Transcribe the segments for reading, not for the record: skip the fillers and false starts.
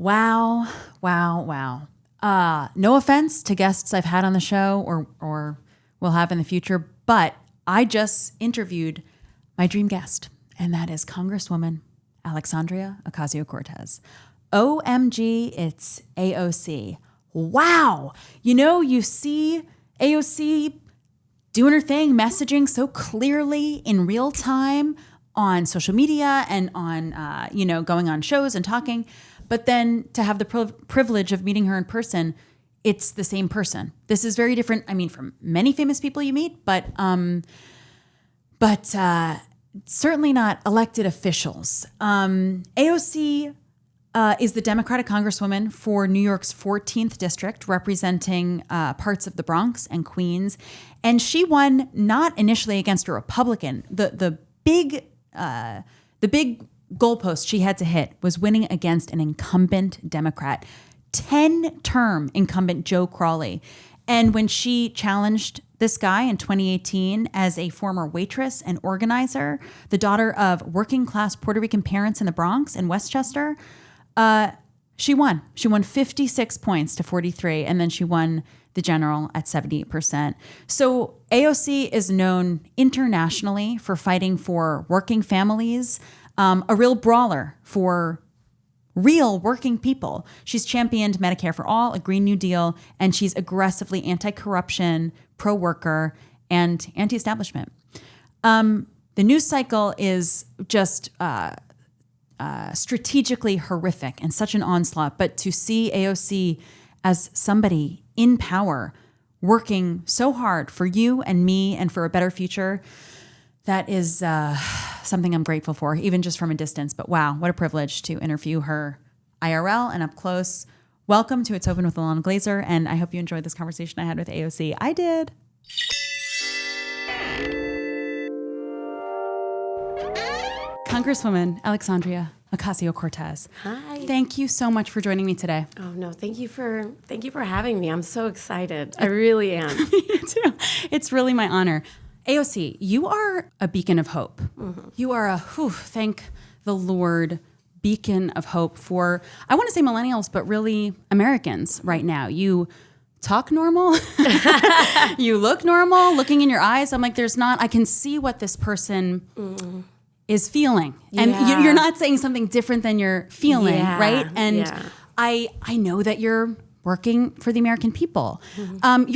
Wow, wow, wow. No offense to guests I've had on the show or will have in the future, but I just interviewed my dream guest, and that is Congresswoman Alexandria Ocasio-Cortez. OMG, it's AOC. Wow. You see AOC doing her thing, messaging so clearly in real time on social media and on, going on shows and talking. But then to have the privilege of meeting her in person, it's the same person. This is very different. I mean, from many famous people you meet, but certainly not elected officials. AOC is the Democratic Congresswoman for New York's 14th district, representing parts of the Bronx and Queens. And she won not initially against a Republican. The big goalpost she had to hit was winning against an incumbent Democrat, 10-term incumbent Joe Crowley. And when she challenged this guy in 2018 as a former waitress and organizer, the daughter of working class Puerto Rican parents in the Bronx and Westchester, she won. She won 56 points to 43, and then she won the general at 78%. So AOC is known internationally for fighting for working families, a real brawler for real working people. She's championed Medicare for All, a Green New Deal, and she's aggressively anti-corruption, pro-worker, and anti-establishment. The news cycle is just strategically horrific and such an onslaught, but to see AOC as somebody in power working so hard for you and me and for a better future, that is something I'm grateful for, even just from a distance. But wow, what a privilege to interview her IRL and up close. Welcome to It's Open with Ilana Glazer, and I hope you enjoyed this conversation I had with AOC. I did. Congresswoman Alexandria Ocasio-Cortez. Hi. Thank you so much for joining me today. Oh no, thank you for having me. I'm so excited. I really am. Me too. It's really my honor. AOC, you are a beacon of hope. Mm-hmm. You are thank the Lord, beacon of hope for, I want to say millennials, but really Americans right now. You talk normal. You look normal. Looking in your eyes, I'm like, I can see what this person is feeling. And you're not saying something different than you're feeling, right? And I know that you're working for the American people. Mm-hmm.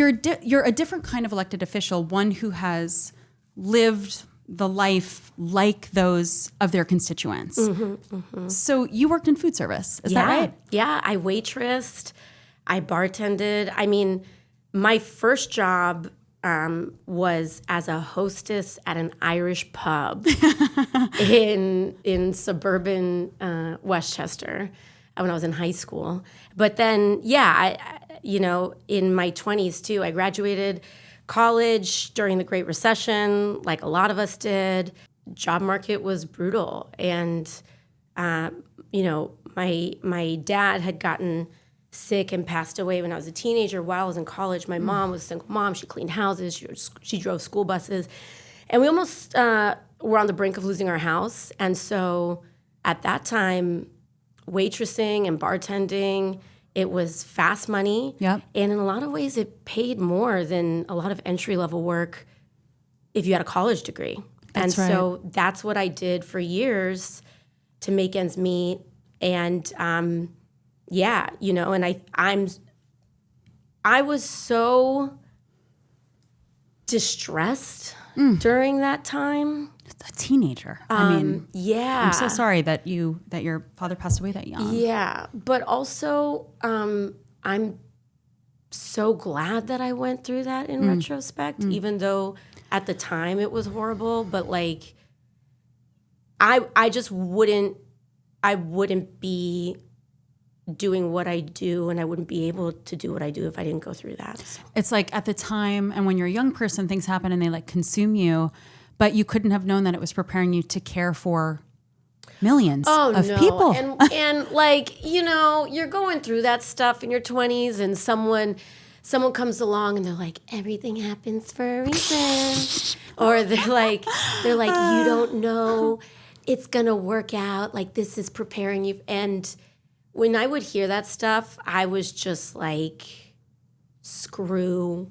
You're a different kind of elected official, one who has lived the life like those of their constituents. Mm-hmm, mm-hmm. So you worked in food service, is that right? Yeah, I waitressed, I bartended. I mean, my first job was as a hostess at an Irish pub in suburban Westchester when I was in high school. But then, in my 20s too, I graduated college during the Great Recession, like a lot of us did. Job market was brutal. And, my dad had gotten sick and passed away when I was a teenager. While I was in college, my mom was a single mom. She cleaned houses. She drove school buses. And we almost were on the brink of losing our house. And so at that time, waitressing and bartending, it was fast money. Yep. And in a lot of ways, it paid more than a lot of entry-level work if you had a college degree. That's right. So that's what I did for years to make ends meet. And and I was so distressed during that time. A teenager. I'm so sorry that your father passed away that young. Yeah, but also I'm so glad that I went through that in retrospect, even though at the time it was horrible. But like, I just wouldn't be doing what I do, and I wouldn't be able to do what I do if I didn't go through that. So. It's like at the time, and when you're a young person, things happen and they like consume you. But you couldn't have known that it was preparing you to care for millions of people. And like, you're going through that stuff in your 20s and someone comes along and they're like, everything happens for a reason. Or they're like, you don't know, it's going to work out. Like, this is preparing you. And when I would hear that stuff, I was just like, screw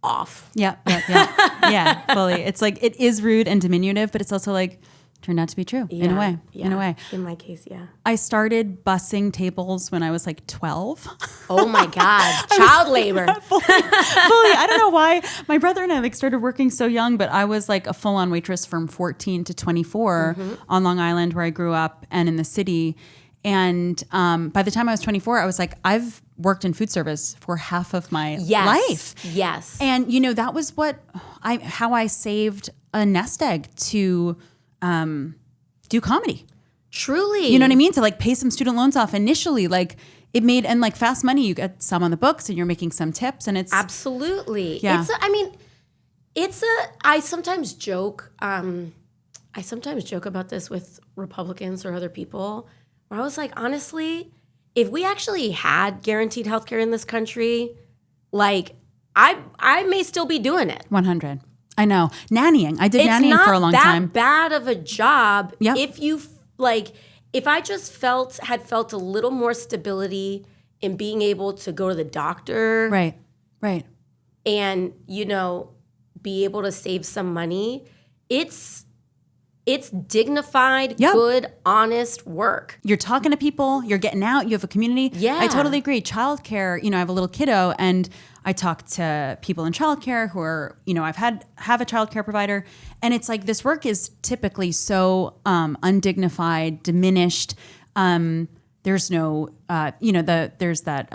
off. Yeah. Yeah, fully. It's like, it is rude and diminutive, but it's also like, turned out to be true in a way. In a way. In my case, yeah. I started bussing tables when I was like 12. Oh my God. Child labor. Fully. I don't know why. My brother and I like started working so young, but I was like a full-on waitress from 14 to 24 on Long Island where I grew up and in the city. And by the time I was 24, I was like, I've worked in food service for half of my life. Yes. And that was how I saved a nest egg to do comedy. Truly. You know what I mean? To like pay some student loans off initially, like it made, and like fast money, you get some on the books and you're making some tips and it's. Absolutely. Yeah. I sometimes joke about this with Republicans or other people where I was like, honestly, if we actually had guaranteed healthcare in this country, like I may still be doing it. 100. I know. Nannying. I did nannying for a long time. It's not that bad of a job. Yep. If I just had felt a little more stability in being able to go to the doctor. Right. And, be able to save some money, it's dignified, good, honest work. You're talking to people, you're getting out, you have a community. Yeah. I totally agree. Childcare, I have a little kiddo and I talk to people in childcare who are, have a childcare provider. And it's like this work is typically so undignified, diminished. There's no, there's that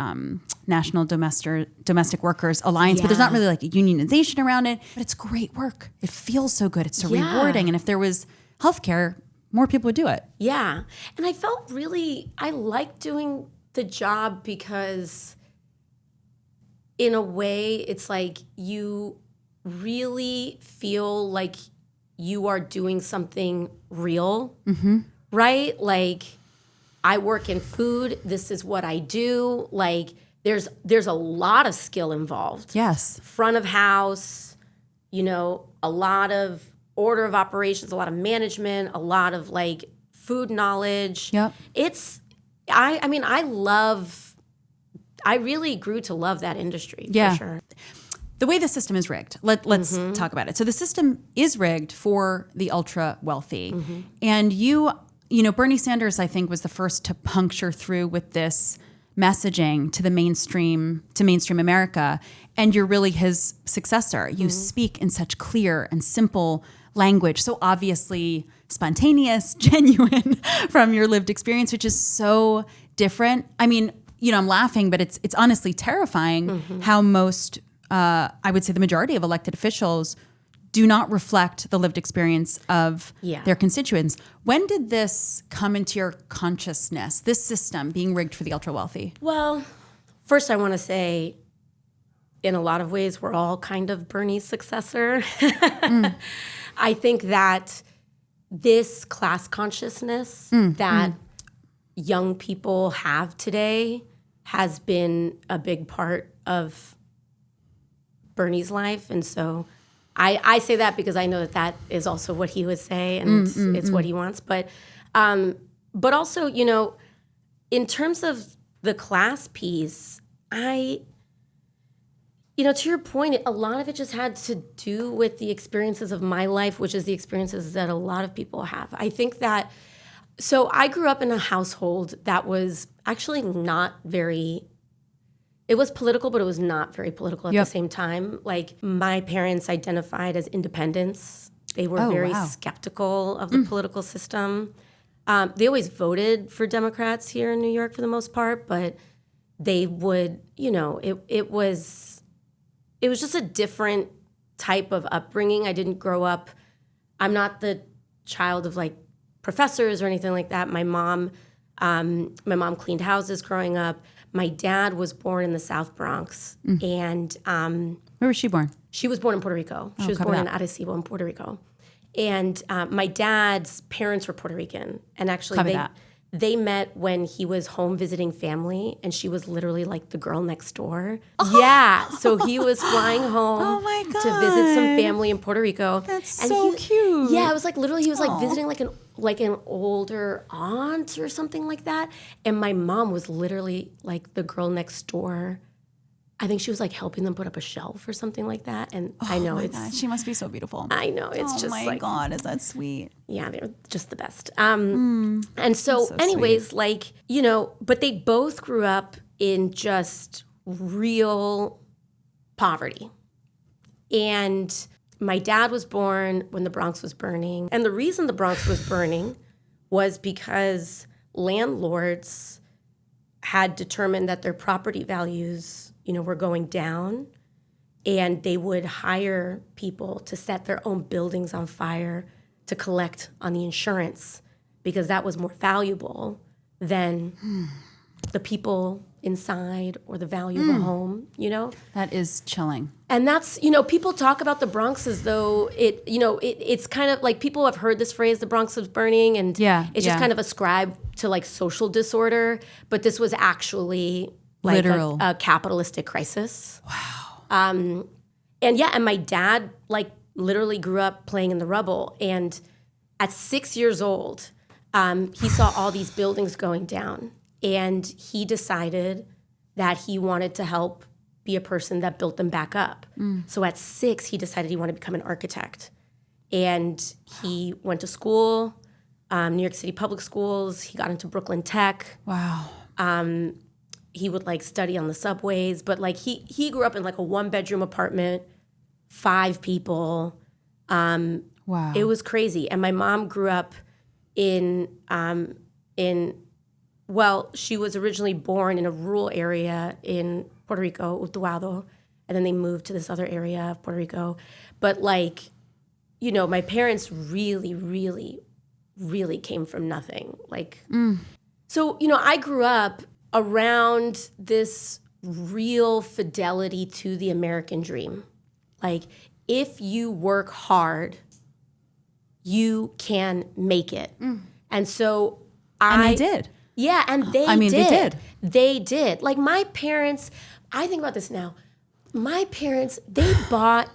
National Domestic Workers Alliance, but there's not really like a unionization around it. But it's great work. It feels so good. It's so rewarding. And if there was healthcare, more people would do it. Yeah. And I liked doing the job because in a way, it's like you really feel like you are doing something real, right? Like, I work in food. This is what I do. Like, there's a lot of skill involved. Yes. Front of house, a lot of order of operations, a lot of management, a lot of like food knowledge. Yep. I really grew to love that industry for sure. The way the system is rigged, let's talk about it. So the system is rigged for the ultra wealthy. And Bernie Sanders, I think, was the first to puncture through with this messaging to mainstream America. And you're really his successor. You speak in such clear and simple language, so obviously spontaneous, genuine from your lived experience, which is so different. I mean, I'm laughing, but it's honestly terrifying how most, I would say the majority of elected officials do not reflect the lived experience of their constituents. When did this come into your consciousness, this system being rigged for the ultra-wealthy? Well, first I want to say, in a lot of ways, we're all kind of Bernie's successor. I think that this class consciousness that young people have today has been a big part of Bernie's life. And so I say that because I know that is also what he would say, and it's what he wants. But also, in terms of the class piece, to your point, a lot of it just had to do with the experiences of my life, which is the experiences that a lot of people have. I think that, so I grew up in a household that was actually not very, it was political, but it was not very political at the same time. Like, my parents identified as independents. They were very skeptical of the political system. They always voted for Democrats here in New York for the most part, but they would, it was just a different type of upbringing. I didn't grow up, I'm not the child of like professors or anything like that. My mom cleaned houses growing up. My dad was born in the South Bronx. And where was she born? She was born in Puerto Rico. She was born in Arecibo in Puerto Rico. And my dad's parents were Puerto Rican. And actually they met when he was home visiting family, and she was literally like the girl next door. Oh. Yeah. So he was flying home to visit some family in Puerto Rico. That's so cute. Yeah, it was like literally he was like visiting like like an older aunt or something like that. And my mom was literally like the girl next door. I think she was like helping them put up a shelf or something like that. And I know God, she must be so beautiful. I know it's just my like, God, is that sweet? yeah, they're just the best. And so anyways, sweet. like, you know, but they both grew up in just real poverty. And my dad was born when the Bronx was burning. And the reason the Bronx was burning was because landlords had determined that their property values, you know, were going down, and they would hire people to set their own buildings on fire to collect on the insurance because that was more valuable than the people inside or the value of a home, you know? That is chilling. And that's, you know, people talk about the Bronx as though it's kind of like people have heard this phrase, the Bronx was burning, and it's just kind of ascribed to like social disorder. But this was actually like literal a capitalistic crisis. Wow. And my dad like literally grew up playing in the rubble. And at 6 years old, he saw all these buildings going down. And he decided that he wanted to help be a person that built them back up. So at 6, he decided he wanted to become an architect. And he went to school, New York City public schools. He got into Brooklyn Tech. Wow. He would like study on the subways. But like he grew up in like a 1-bedroom apartment, 5 people. Wow. It was crazy. And my mom grew up well, she was originally born in a rural area in Puerto Rico, Utuado, and then they moved to this other area of Puerto Rico. But like, you know, my parents really, really, really came from nothing. Like, so, you know, I grew up around this real fidelity to the American dream. Like, if you work hard, you can make it. And so And they did. Yeah, and they did. They did. Like my parents, I think about this now. My parents, they bought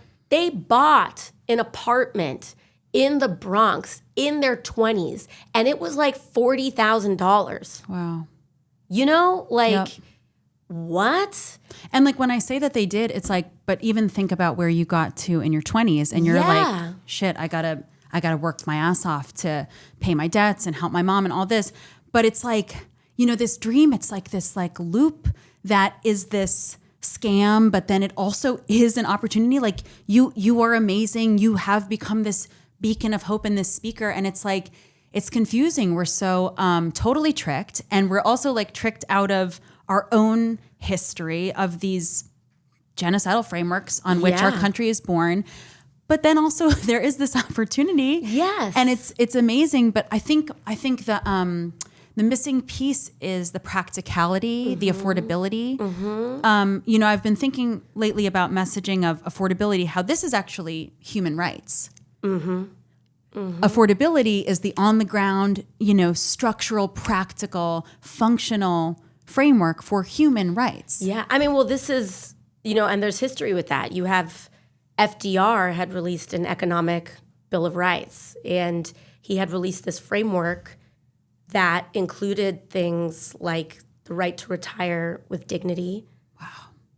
an apartment in the Bronx in their 20s, and it was like $40,000. Wow. You know, like Yep. what? And like when I say that they did, it's like, but even think about where you got to in your 20s, and you're like, shit, I gotta work my ass off to pay my debts and help my mom and all this. But it's like, you know, this dream, it's like this like loop that is this scam, but then it also is an opportunity. Like you are amazing. You have become this beacon of hope and this speaker. And it's like, it's confusing. We're so totally tricked. And we're also like tricked out of our own history of these genocidal frameworks on which our country is born. But then also there is this opportunity. Yes. And it's amazing. But I think the missing piece is the practicality, the affordability. You know, I've been thinking lately about messaging of affordability, how this is actually human rights. Affordability is the on the ground, you know, structural, practical, functional framework for human rights. Yeah. I mean, well, this is, you know, and there's history with that. You have FDR had released an economic Bill of Rights, and he had released this framework that included things like the right to retire with dignity,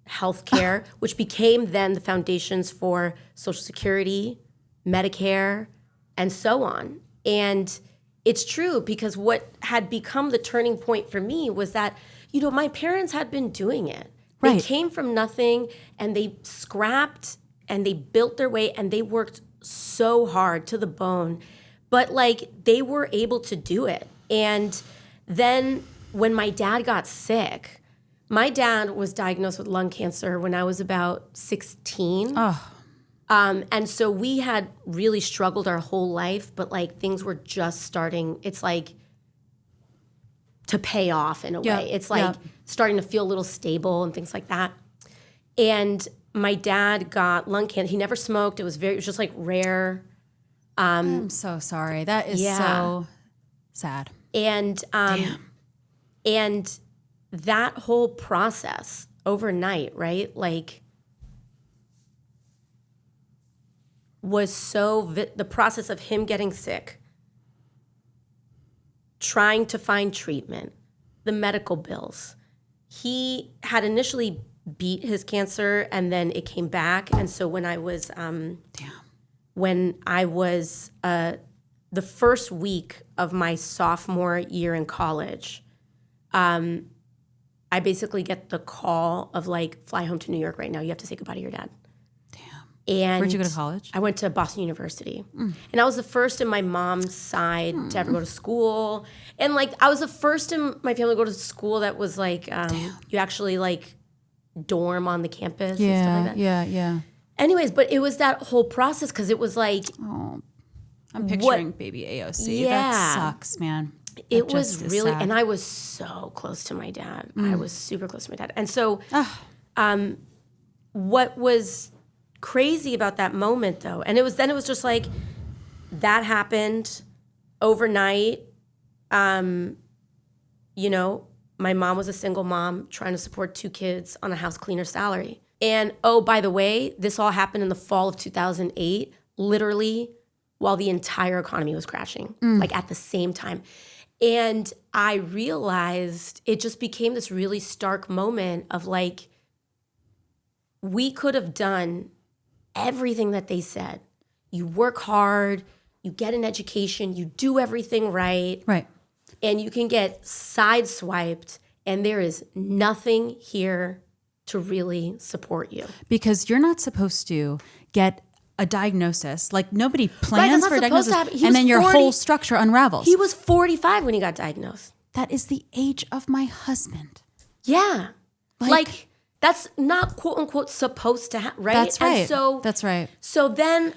healthcare, which became then the foundations for Social Security, Medicare, and so on. And it's true because what had become the turning point for me was that, you know, my parents had been doing it. They came from nothing, and they scrapped and they built their way, and they worked so hard to the bone. But like they were able to do it. And then when my dad got sick, my dad was diagnosed with lung cancer when I was about 16. And so we had really struggled our whole life, but like things were just starting, it's like to pay off in a way. It's like starting to feel a little stable and things like that. And my dad got lung cancer. He never smoked. It was just like rare. I'm so sorry. That is so sad. And and that whole process overnight, right? Like was so the process of him getting sick trying to find treatment, the medical bills. He had initially beat his cancer and then it came back. And so when I was the first week of my sophomore year in college, I basically get the call of like, fly home to New York right now. You have to say goodbye to your dad. And where'd you go to college? I went to Boston University. And I was the first in my mom's side to ever go to school. And like, I was the first in my family to go to school that was like, you actually like dorm on the campus and stuff like that. Yeah. Anyways, but it was that whole process because it was like. Oh, I'm picturing baby AOC. Yeah. That sucks, man. It was really, and I was so close to my dad. I was super close to my dad. And so what was crazy about that moment though, and it was just like, that happened overnight. You know, my mom was a single mom trying to support 2 kids on a house cleaner salary. And oh, by the way, this all happened in the fall of 2008, literally while the entire economy was crashing, like at the same time. And I realized it just became this really stark moment of like, we could have done everything that they said. You work hard, you get an education, you do everything right. Right. And you can get sideswiped, and there is nothing here to really support you. Because you're not supposed to get a diagnosis. Like nobody plans for a diagnosis, and then your whole structure unravels. He was 45 when he got diagnosed. That is the age of my husband. Yeah. Like that's not quote unquote supposed to happen, right? That's right. And so that's right. So then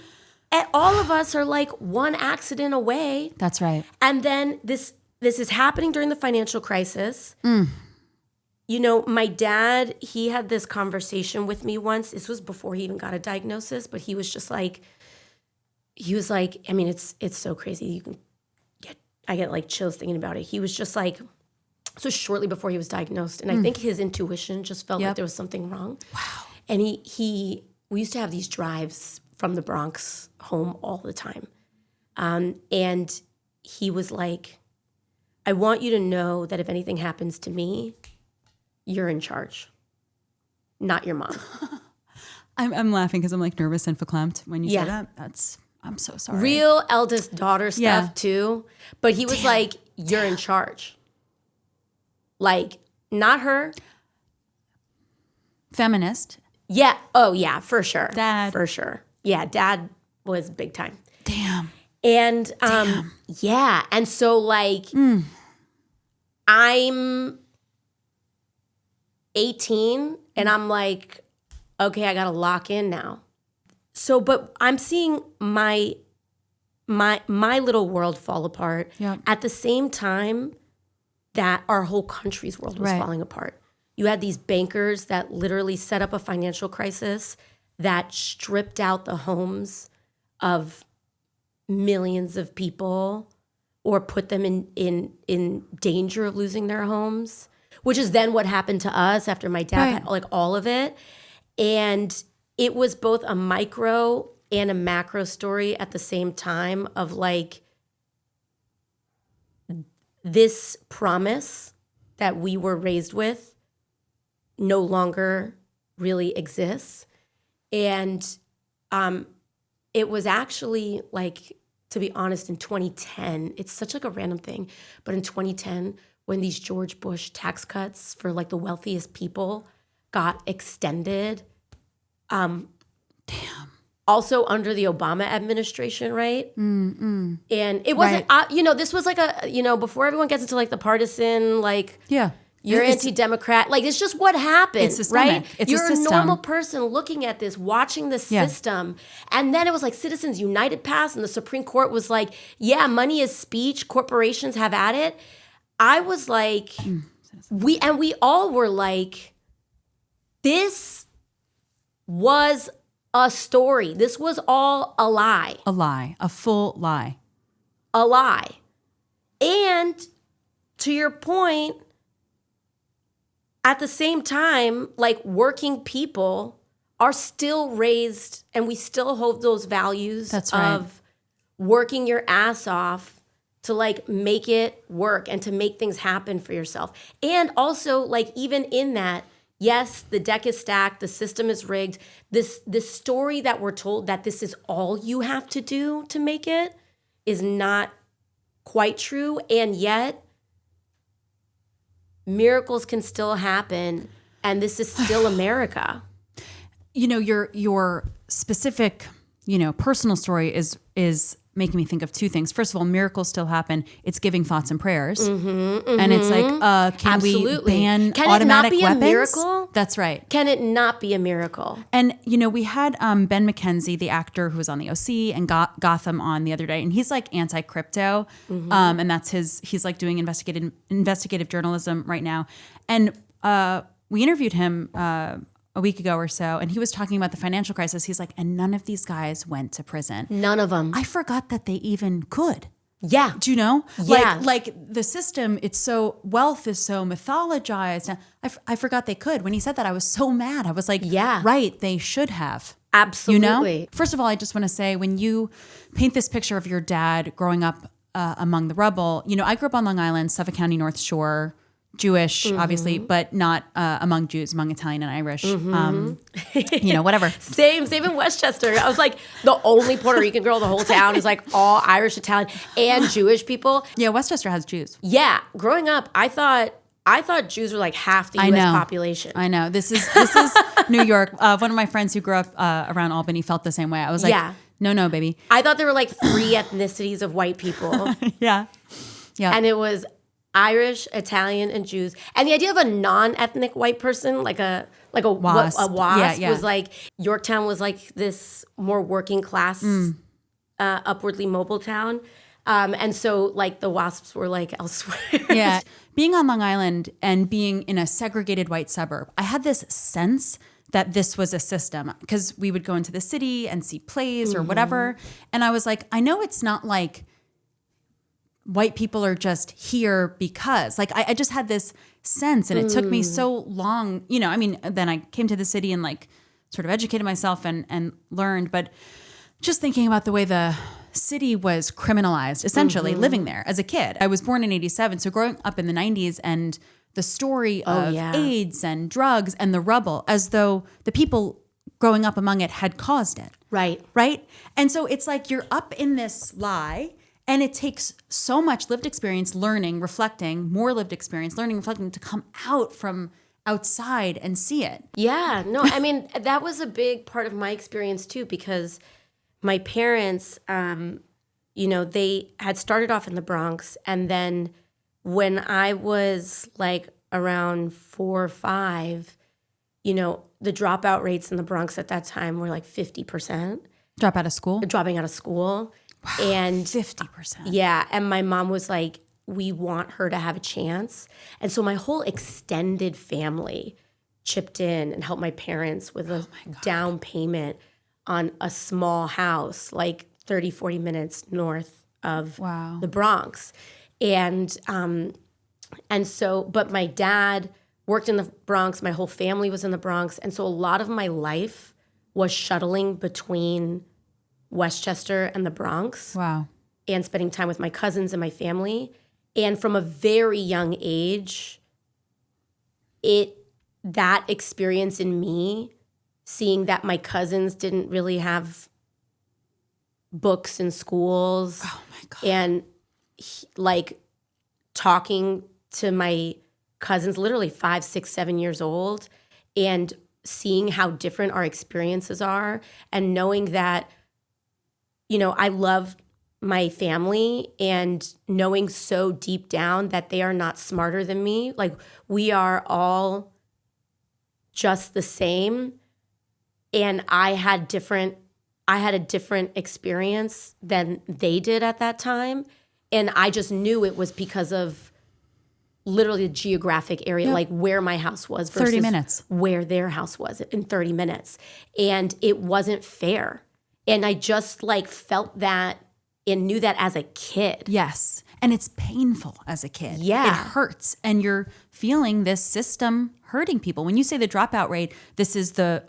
all of us are like one accident away. That's right. And then this is happening during the financial crisis. You know, my dad, he had this conversation with me once. This was before he even got a diagnosis, but he was just like, I mean, it's so crazy. I get like chills thinking about it. He was just like, so shortly before he was diagnosed. And I think his intuition just felt like there was something wrong. Wow. And we used to have these drives from the Bronx home all the time. And he was like, I want you to know that if anything happens to me, you're in charge, not your mom. I'm laughing because I'm like nervous and verklempt when you say that. I'm so sorry. Real eldest daughter stuff too. But he was like, you're in charge. Like, not her. Feminist. Yeah. Oh yeah, for sure. Dad. For sure. Yeah, dad was big time. Damn. And yeah. And so like I'm 18 and I'm like, okay, I gotta lock in now. So, but I'm seeing my little world fall apart at the same time that our whole country's world was falling apart. You had these bankers that literally set up a financial crisis that stripped out the homes of millions of people or put them in danger of losing their homes, which is then what happened to us after my dad had like all of it. And it was both a micro and a macro story at the same time of like this promise that we were raised with no longer really exists. And it was actually like, to be honest, in 2010, it's such like a random thing, but in 2010, when these George Bush tax cuts for like the wealthiest people got extended, also under the Obama administration, right? And it wasn't, this was like before everyone gets into like the partisan, like, you're anti-democrat. Like, it's just what happened, it's systemic. Right? You're a normal person looking at this, watching the system. And then it was like Citizens United passed and the Supreme Court was like, yeah, money is speech. Corporations have at it. I was like, we all were like, this was a story. This was all a lie. A lie. A full lie. A lie. And to your point, at the same time, like working people are still raised and we still hold those values of working your ass off to like make it work and to make things happen for yourself. And also like even in that, yes, the deck is stacked, the system is rigged. This story that we're told that this is all you have to do to make it is not quite true. And yet miracles can still happen, and this is still America. You know, your specific, personal story is making me think of two things. First of all, miracles still happen. It's giving thoughts and prayers. And it's like, can Absolutely. we ban Can automatic it not be weapons? a miracle? That's right. Can it not be a miracle? And, we had Ben McKenzie, the actor who was on the OC and Gotham on the other day, and he's like anti-crypto. And that's he's like doing investigative journalism right now. And we interviewed him a week ago or so, and he was talking about the financial crisis. He's like, and none of these guys went to prison. None of them. I forgot that they even could. Yeah. Do you know? Yeah. Like the system, wealth is so mythologized. I forgot they could. When he said that, I was so mad. I was like, yeah, right, they should have. Absolutely. First of all, I just want to say, when you paint this picture of your dad growing up among the rubble, I grew up on Long Island, Suffolk County, North Shore, Jewish, obviously, but not among Jews, among Italian and Irish, whatever. Same in Westchester. I was like the only Puerto Rican girl in the whole town is like all Irish, Italian, and Jewish people. Yeah, Westchester has Jews. Yeah, growing up, I thought Jews were like half the U.S. population. I know. This is New York. One of my friends who grew up around Albany felt the same way. I was like, no, baby. I thought there were like 3 ethnicities of white people. Yeah. And it was Irish, Italian, and Jews. And the idea of a non-ethnic white person, like a wasp, was like, Yorktown was like this more working class, upwardly mobile town. And so like the WASPs were like elsewhere. Yeah. Being on Long Island and being in a segregated white suburb, I had this sense that this was a system, because we would go into the city and see plays or whatever. And I was like, I know it's not like white people are just here because, like, I just had this sense, and it took me so long, then I came to the city and like sort of educated myself and learned, but just thinking about the way the city was criminalized, essentially living there as a kid. I was born in 87. So growing up in the 90s and the story of AIDS and drugs and the rubble, as though the people growing up among it had caused it. Right. And so it's like you're up in this lie. And it takes so much lived experience, learning, reflecting, more lived experience, learning, reflecting, to come out from outside and see it. Yeah, no, I mean, that was a big part of my experience too, because my parents, they had started off in the Bronx. And then when I was like around 4 or 5, the dropout rates in the Bronx at that time were like 50%. Dropping out of school. Wow, and 50%. Yeah. And my mom was like, we want her to have a chance. And so my whole extended family chipped in and helped my parents with a down payment on a small house, like 30, 40 minutes north of the Bronx. And so, but my dad worked in the Bronx. My whole family was in the Bronx. And so a lot of my life was shuttling between Westchester and the Bronx. Wow. And spending time with my cousins and my family. And from a very young age, that experience in me, seeing that my cousins didn't really have books in schools. Oh my God. And like talking to my cousins, literally 5, 6, 7 years old, and seeing how different our experiences are, and knowing that, I love my family, and knowing so deep down that they are not smarter than me. Like, we are all just the same. And I had a different experience than they did at that time. And I just knew it was because of literally the geographic area, like where my house was versus 30 minutes. Where their house was in 30 minutes. And it wasn't fair. And I just like felt that and knew that as a kid. Yes. And it's painful as a kid. Yeah. It hurts. And you're feeling this system hurting people. When you say the dropout rate, this is the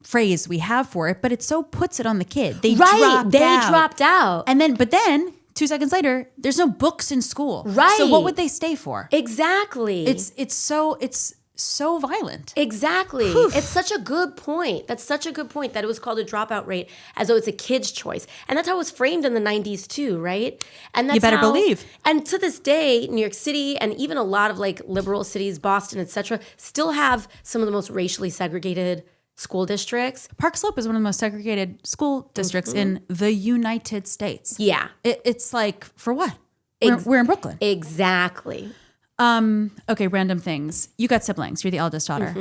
phrase we have for it, but it so puts it on the kid. They dropped out. Dropped out. But then 2 seconds later, there's no books in school. Right. So what would they stay for? Exactly. It's so violent. Exactly. It's such a good point. That's such a good point that it was called a dropout rate as though it's a kid's choice. And that's how it was framed in the 90s too, right? And that's You better believe. And to this day, New York City and even a lot of like liberal cities, Boston, etc., still have some of the most racially segregated school districts. Park Slope is one of the most segregated school districts in the United States. Yeah. It's like, for what? We're in Brooklyn. Exactly. Okay, random things. You got siblings. You're the eldest daughter.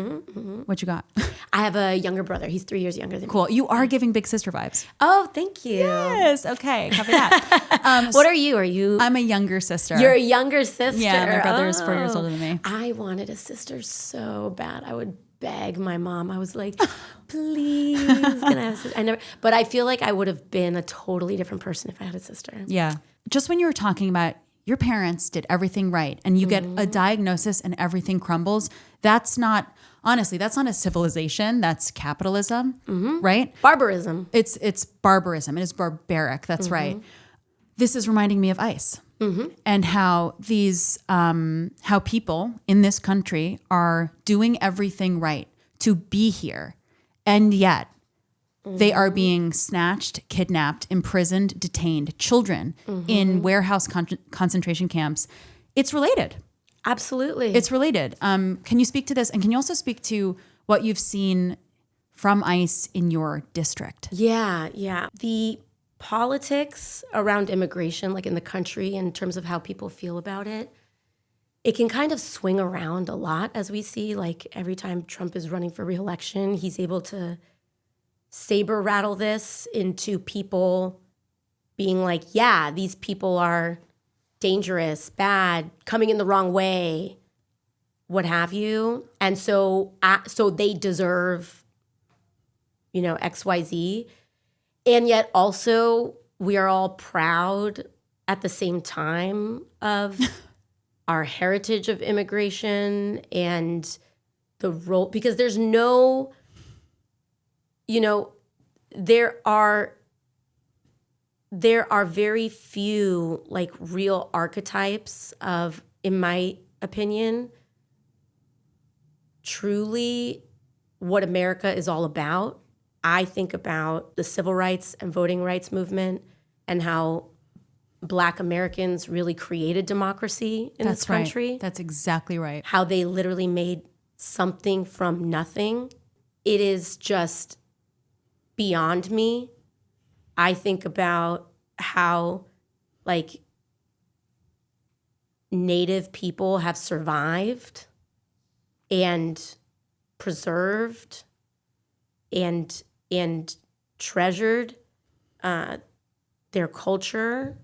What you got? I have a younger brother. He's 3 years younger than me. Cool. You are giving big sister vibes. Oh, thank you. Yes. Okay. Copy that. What are you? Are you? I'm a younger sister. You're a younger sister. Yeah, my brother is 4 years older than me. I wanted a sister so bad. I would beg my mom. I was like, please, can I have a sister? But I feel like I would have been a totally different person if I had a sister. Yeah. Just when you were talking about your parents did everything right and you get a diagnosis and everything crumbles, that's not a civilization. That's capitalism, right? Barbarism. It's barbarism. It is barbaric. That's right. This is reminding me of ICE and how how people in this country are doing everything right to be here. And yet they are being snatched, kidnapped, imprisoned, detained, children in warehouse concentration camps. It's related. Absolutely. It's related. Can you speak to this? And can you also speak to what you've seen from ICE in your district? Yeah. The politics around immigration, like in the country, in terms of how people feel about it, it can kind of swing around a lot, as we see. Like every time Trump is running for re-election, he's able to saber rattle this into people being like, yeah, these people are dangerous, bad, coming in the wrong way, what have you. And so they deserve, XYZ. And yet also we are all proud at the same time of our heritage of immigration and the role, because there's no, there are very few like real archetypes of, in my opinion, truly what America is all about. I think about the civil rights and voting rights movement and how Black Americans really created democracy in this country. Right. That's exactly right. How they literally made something from nothing. It is just beyond me. I think about how like Native people have survived and preserved and treasured their culture.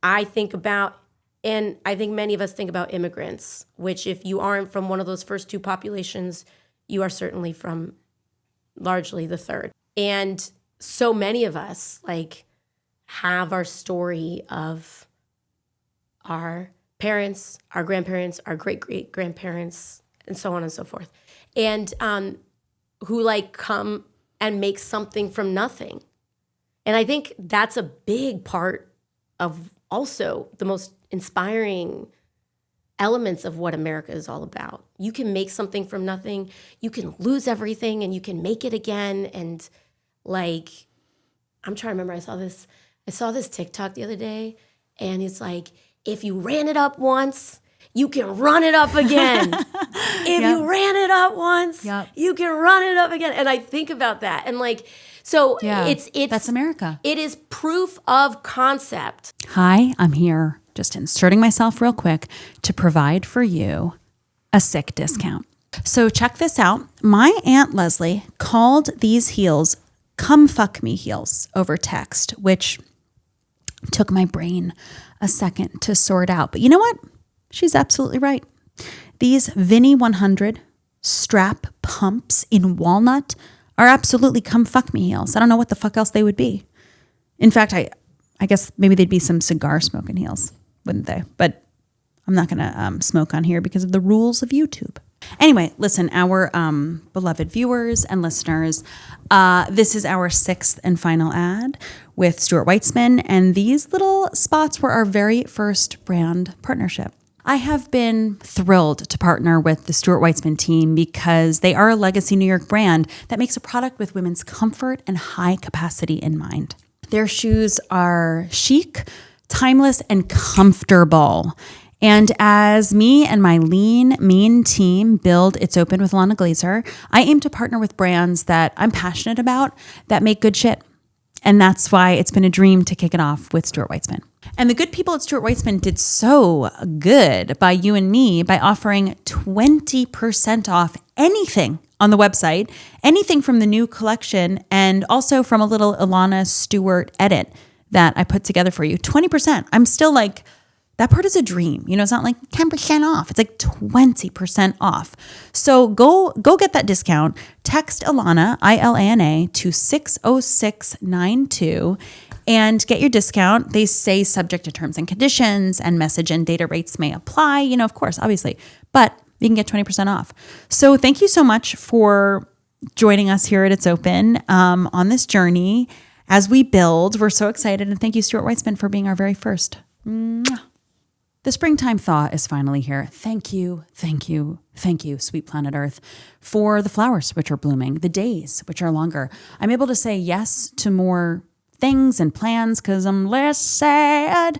I think about, and I think many of us think about immigrants, which if you aren't from one of those first two populations, you are certainly from largely the third. And so many of us like have our story of our parents, our grandparents, our great-great-grandparents, and so on and so forth. And who like come and make something from nothing. And I think that's a big part of also the most inspiring elements of what America is all about. You can make something from nothing. You can lose everything and you can make it again. And like, I'm trying to remember, I saw this TikTok the other day and it's like, if you ran it up once, you can run it up again. If you ran it up once, you can run it up again. And I think about that. And like, so it's that's America. It is proof of concept. Hi, I'm here just inserting myself real quick to provide for you a sick discount. So check this out. My Aunt Leslie called these heels "come fuck me" heels over text, which took my brain a second to sort out. But you know what? She's absolutely right. These Vinny 100 strap pumps in walnut are absolutely come fuck me heels. I don't know what the fuck else they would be. In fact, I guess maybe they'd be some cigar smoking heels, wouldn't they? But I'm not going to smoke on here because of the rules of YouTube. Anyway, listen, our beloved viewers and listeners, this is our 6th and final ad with Stuart Weitzman, and these little spots were our very first brand partnership. I have been thrilled to partner with the Stuart Weitzman team because they are a legacy New York brand that makes a product with women's comfort and high capacity in mind. Their shoes are chic, timeless, and comfortable. And as me and my lean, mean team build It's Open with Ilana Glazer, I aim to partner with brands that I'm passionate about that make good shit. And that's why it's been a dream to kick it off with Stuart Weitzman. And the good people at Stuart Weitzman did so good by you and me by offering 20% off anything on the website, anything from the new collection, and also from a little Ilana Stewart edit that I put together for you. 20%. I'm still like, that part is a dream. You know, it's not like 10% off. It's like 20% off. So go get that discount. Text Ilana, ILANA, to 60692 and get your discount. They say subject to terms and conditions, and message and data rates may apply, you know, of course, obviously, but you can get 20% off. So thank you so much for joining us here at It's Open on this journey as we build. We're so excited. And thank you, Stuart Weitzman, for being our very first. Mwah. The springtime thaw is finally here. Thank you, sweet planet Earth, for the flowers which are blooming, the days which are longer. I'm able to say yes to more things and plans because I'm less sad.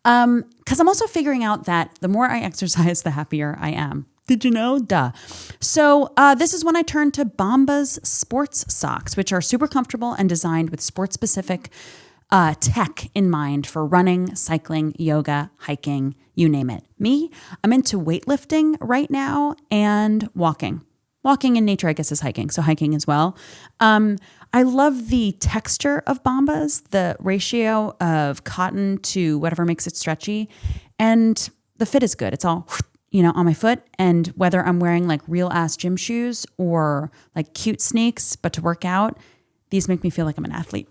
Because I'm also figuring out that the more I exercise, the happier I am. Did you know? Duh. So this is when I turn to Bombas sports socks, which are super comfortable and designed with sports-specific tech in mind for running, cycling, yoga, hiking, you name it. Me, I'm into weightlifting right now and walking. Walking in nature, I guess, is hiking. So hiking as well. I love the texture of Bombas, the ratio of cotton to whatever makes it stretchy. And the fit is good. It's all, you know, on my foot. And whether I'm wearing like real ass gym shoes or like cute sneaks, but to work out, these make me feel like I'm an athlete.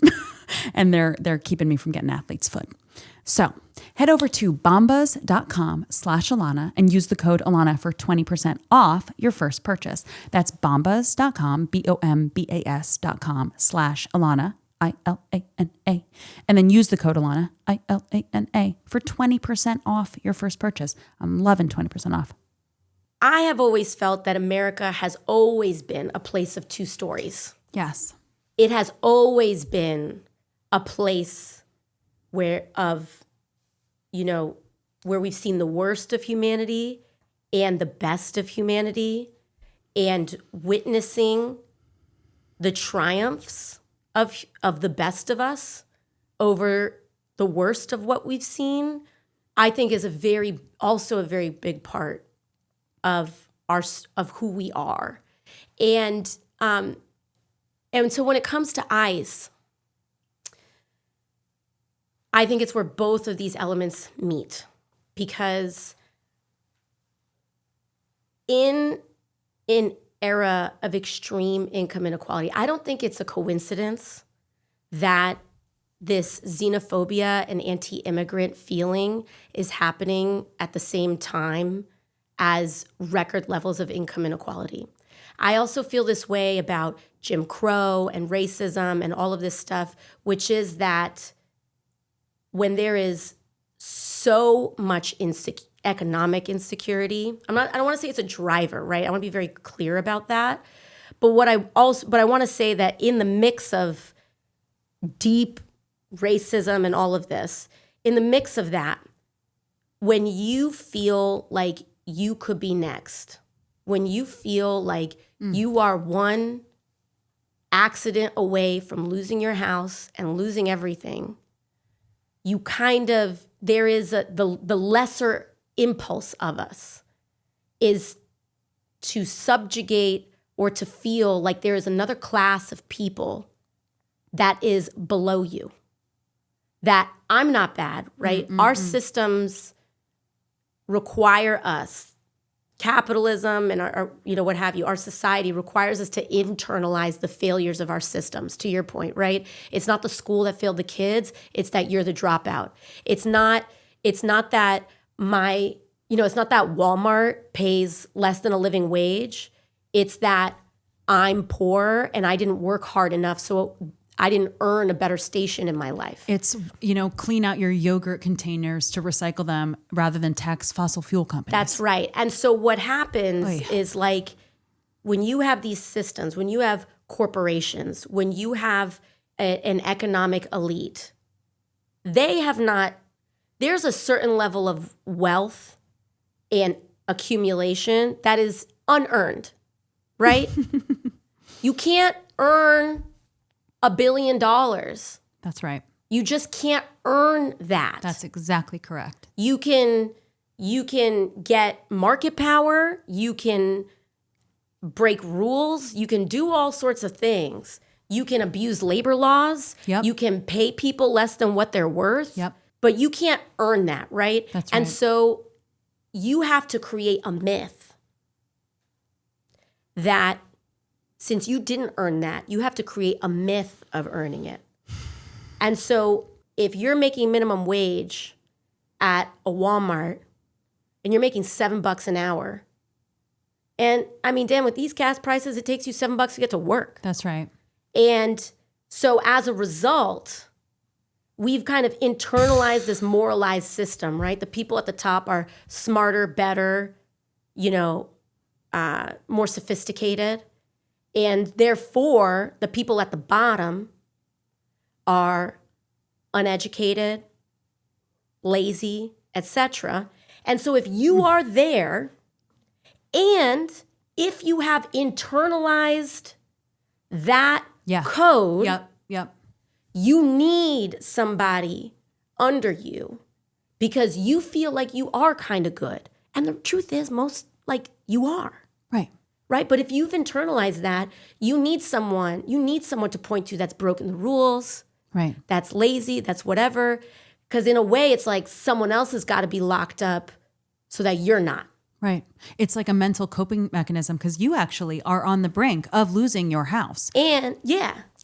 And they're keeping me from getting an athlete's foot. So head over to bombas.com/Ilana and use the code Ilana for 20% off your first purchase. That's bombas.com, BOMBAS.com/Ilana, ILANA. And then use the code Ilana, ILANA, for 20% off your first purchase. I'm loving 20% off. I have always felt that America has always been a place of two stories. Yes. It has always been a place where we've seen the worst of humanity and the best of humanity, and witnessing the triumphs of the best of us over the worst of what we've seen, I think is also a very big part of who we are. And so when it comes to ICE, I think it's where both of these elements meet, because in an era of extreme income inequality, I don't think it's a coincidence that this xenophobia and anti-immigrant feeling is happening at the same time as record levels of income inequality. I also feel this way about Jim Crow and racism and all of this stuff, which is that when there is so much economic insecurity, I don't want to say it's a driver, right? I want to be very clear about that. But I want to say that in the mix of deep racism and all of this, in the mix of that, when you feel like you could be next, when you feel like you are one accident away from losing your house and losing everything, you there is the lesser impulse of us is to subjugate or to feel like there is another class of people that is below you, that I'm not bad, right? Our systems require us, capitalism and our what have you, our society requires us to internalize the failures of our systems, to your point, right? It's not the school that failed the kids, it's that you're the dropout. It's not that my it's not that Walmart pays less than a living wage. It's that I'm poor and I didn't work hard enough, so I didn't earn a better station in my life. It's, clean out your yogurt containers to recycle them rather than tax fossil fuel companies. That's right. And so what happens is like when you have these systems, when you have corporations, when you have an economic elite, there's a certain level of wealth and accumulation that is unearned, right? You can't earn $1 billion. That's right. You just can't earn that. That's exactly correct. You can get market power, you can break rules, you can do all sorts of things. You can abuse labor laws. Yep. You can pay people less than what they're worth. Yep. But you can't earn that, right? That's right. And so you have to create a myth that since you didn't earn that, you have to create a myth of earning it. And so if you're making minimum wage at a Walmart and you're making $7 an hour, and I mean, Dan, with these gas prices, it takes you $7 to get to work. That's right. And so as a result, we've kind of internalized this moralized system, right? The people at the top are smarter, better, more sophisticated. And therefore, the people at the bottom are uneducated, lazy, etc. And so if you are there, and if you have internalized that code, you need somebody under you because you feel like you are kind of good. And the truth is you are. Right? But if you've internalized that, you need someone to point to that's broken the rules, right? That's lazy, that's whatever. Because in a way, it's like someone else has got to be locked up so that you're not. Right. It's like a mental coping mechanism because you actually are on the brink of losing your house. And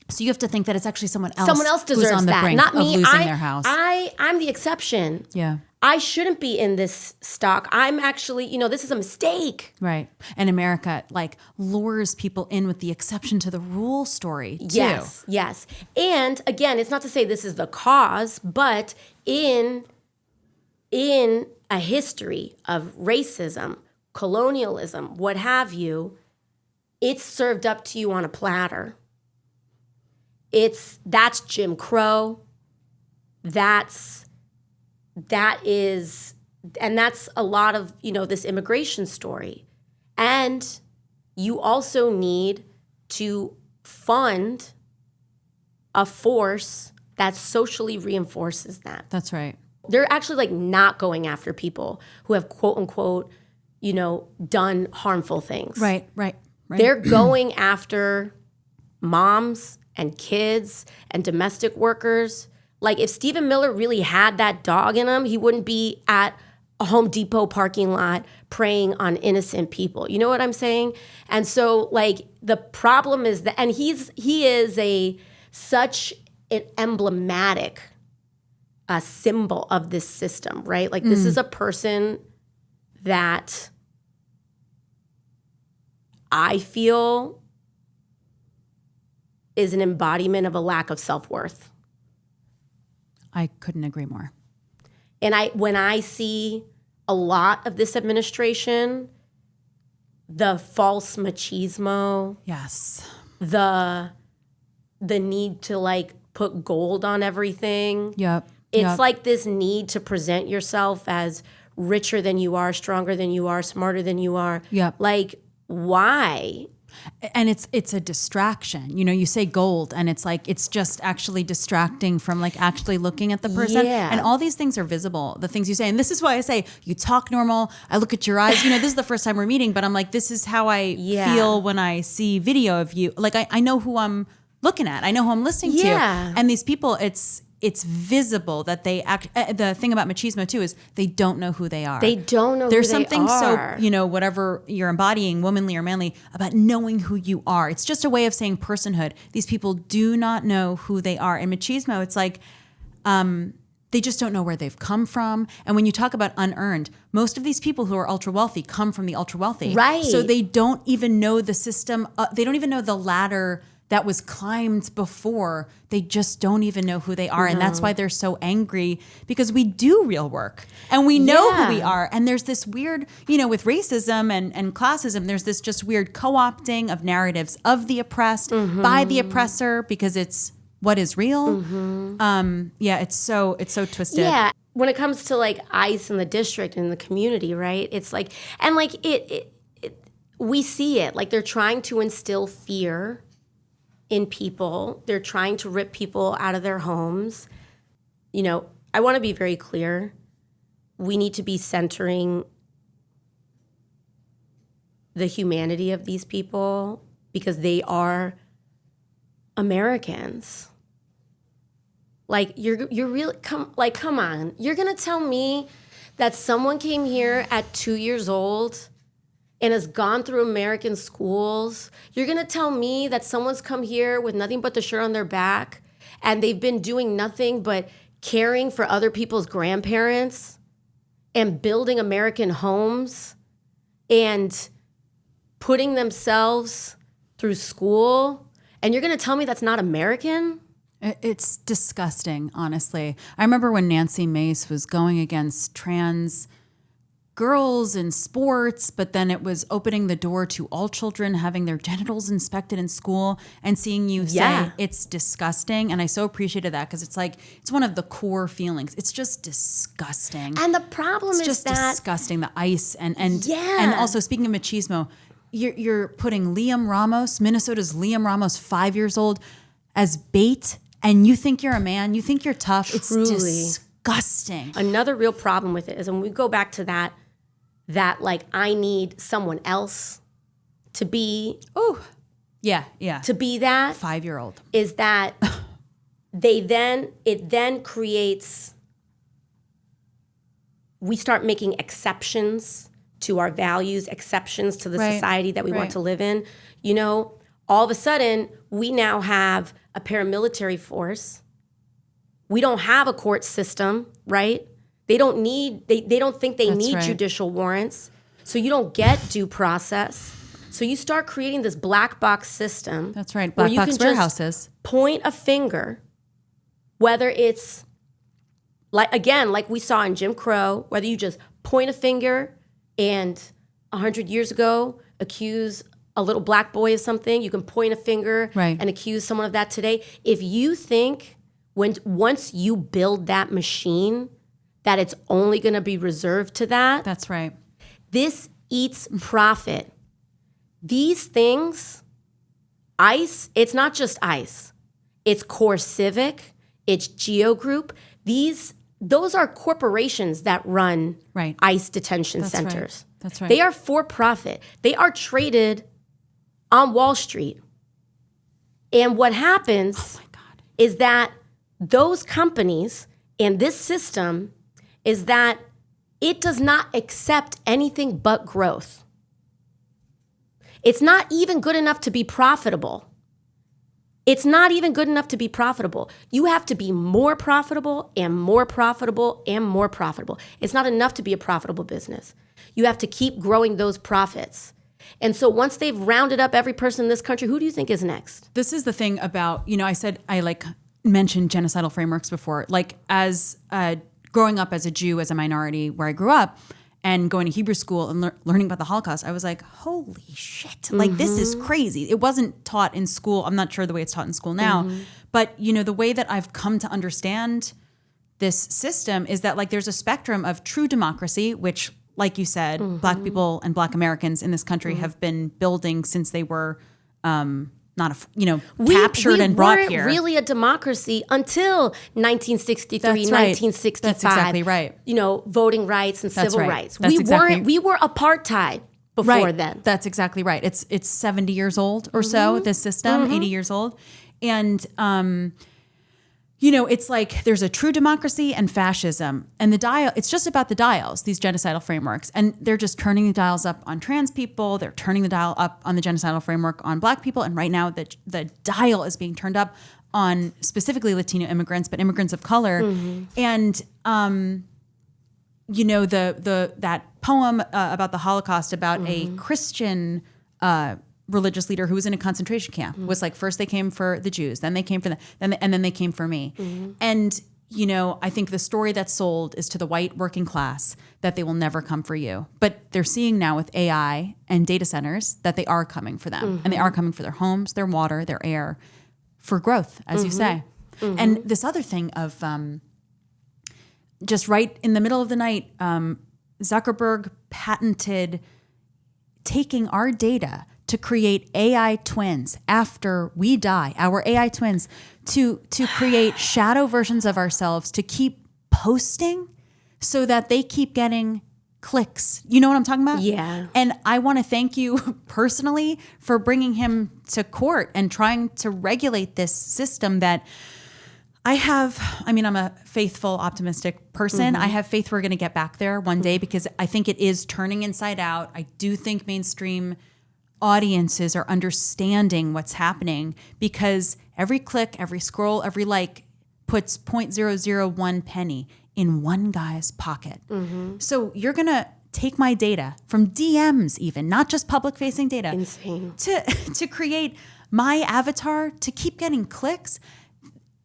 so you have to think that it's actually someone else. Someone else deserves who's on the that, brink not of me. Losing their house. I'm the exception. Yeah. I shouldn't be in this stock. I'm actually, this is a mistake. Right. And America lures people in with the exception to the rule story too. Yes. And again, it's not to say this is the cause, but in a history of racism, colonialism, what have you, it's served up to you on a platter. That's Jim Crow. That is a lot of, this immigration story. And you also need to fund a force that socially reinforces that. That's right. They're actually not going after people who have quote unquote, done harmful things. Right. They're going after moms and kids and domestic workers. If Stephen Miller really had that dog in him, he wouldn't be at a Home Depot parking lot preying on innocent people. You know what I'm saying? And so the problem is that, and he is such an emblematic symbol of this system, right? This is a person that I feel is an embodiment of a lack of self-worth. I couldn't agree more. And when I see a lot of this administration, the false machismo, yes, the need to put gold on everything. Yep. It's this need to present yourself as richer than you are, stronger than you are, smarter than you are. Yep. Why? And it's a distraction. You say gold and it's just actually distracting from actually looking at the person. Yeah. And all these things are visible, the things you say. And this is why I say you talk normal. I look at your eyes. This is the first time we're meeting, but I'm this is how I feel when I see video of you. I know who I'm looking at. I know who I'm listening to. And these people, it's visible that they act. The thing about machismo too is they don't know who they are. They don't know There's who they something are. so, whatever you're embodying, womanly or manly, about knowing who you are. It's just a way of saying personhood. These people do not know who they are. And machismo, it's they just don't know where they've come from. And when you talk about unearned, most of these people who are ultra wealthy come from the ultra wealthy. Right. So they don't even know the system. They don't even know the ladder that was climbed before. They just don't even know who they are. And that's why they're so angry, because we do real work and we know who we are. And there's this weird, with racism and classism, there's this just weird co-opting of narratives of the oppressed by the oppressor, because it's what is real. It's so twisted. Yeah. When it comes to like ICE and the district and the community, right? It's like, and like we see it, like they're trying to instill fear in people. They're trying to rip people out of their homes. I want to be very clear. We need to be centering the humanity of these people, because they are Americans. Like you're really come on. You're gonna tell me that someone came here at 2 years old and has gone through American schools? You're gonna tell me that someone's come here with nothing but the shirt on their back and they've been doing nothing but caring for other people's grandparents and building American homes and putting themselves through school, and you're gonna tell me that's not American? It's disgusting, honestly. I remember when Nancy Mace was going against trans girls in sports, but then it was opening the door to all children having their genitals inspected in school, and seeing you say it's disgusting. And I so appreciated that, because it's like, it's one of the core feelings. It's just disgusting. And the problem is just that disgusting, the ICE and also, speaking of machismo, you're putting Liam Ramos, Minnesota's Liam Ramos, 5 years old, as bait, and you think you're a man, you think you're tough. Truly. It's disgusting. Another real problem with it is when we go back to that like I need someone else to be to be that 5-year-old, is that it then creates, we start making exceptions to our values, exceptions to the society that we want to live in. All of a sudden we now have a paramilitary force. We don't have a court system, right? They don't think they need judicial warrants. So you don't get due process. So you start creating this black box system. That's right. Black box warehouses. Just point a finger, whether it's like we saw in Jim Crow, whether you just point a finger and 100 years ago accuse a little black boy of something, you can point a finger and accuse someone of that today. If you think once you build that machine that it's only going to be reserved to that. That's right. This eats profit. These things, ICE, it's not just ICE. It's Core Civic, it's Geo Group. Those are corporations that run ICE detention centers. Right. That's right. They are for profit. They are traded on Wall Street. And what happens is that those companies and this system is that it does not accept anything but growth. It's not even good enough to be profitable. It's not even good enough to be profitable. You have to be more profitable and more profitable and more profitable. It's not enough to be a profitable business. You have to keep growing those profits. And so once they've rounded up every person in this country, who do you think is next? This is the thing about, I said I mentioned genocidal frameworks before. As growing up as a Jew, as a minority where I grew up, and going to Hebrew school and learning about the Holocaust, I was like, holy shit, this is crazy. It wasn't taught in school. I'm not sure the way it's taught in school now, but the way that I've come to understand this system is that there's a spectrum of true democracy, which, like you said, Black people and Black Americans in this country have been building since they were captured and brought here. We weren't really a democracy until 1963, That's 1965. That's exactly right. Voting rights and civil rights. We were apartheid before then. That's exactly right. It's 70 years old or so, this system, 80 years old. And it's there's a true democracy and fascism. And it's just about the dials, these genocidal frameworks. And they're just turning the dials up on trans people. They're turning the dial up on the genocidal framework on Black people. And right now the dial is being turned up on specifically Latino immigrants, but immigrants of color. And, you know, that poem about the Holocaust about a Christian religious leader who was in a concentration camp was like, first they came for the Jews, then they came for and then they came for me. And, you know, I think the story that's sold is to the white working class that they will never come for you. But they're seeing now with AI and data centers that they are coming for them. And they are coming for their homes, their water, their air, for growth, as you say. And this other thing of just right in the middle of the night, Zuckerberg patented taking our data to create AI twins after we die, our AI twins, to create shadow versions of ourselves to keep posting so that they keep getting clicks. You know what I'm talking about? Yeah. And I want to thank you personally for bringing him to court and trying to regulate this system that I'm a faithful, optimistic person. I have faith we're going to get back there one day because I think it is turning inside out. I do think mainstream audiences are understanding what's happening because every click, every scroll, every like puts 0.001 penny in one guy's pocket. So you're going to take my data from DMs even, not just public-facing data. Insane. To create my avatar to keep getting clicks.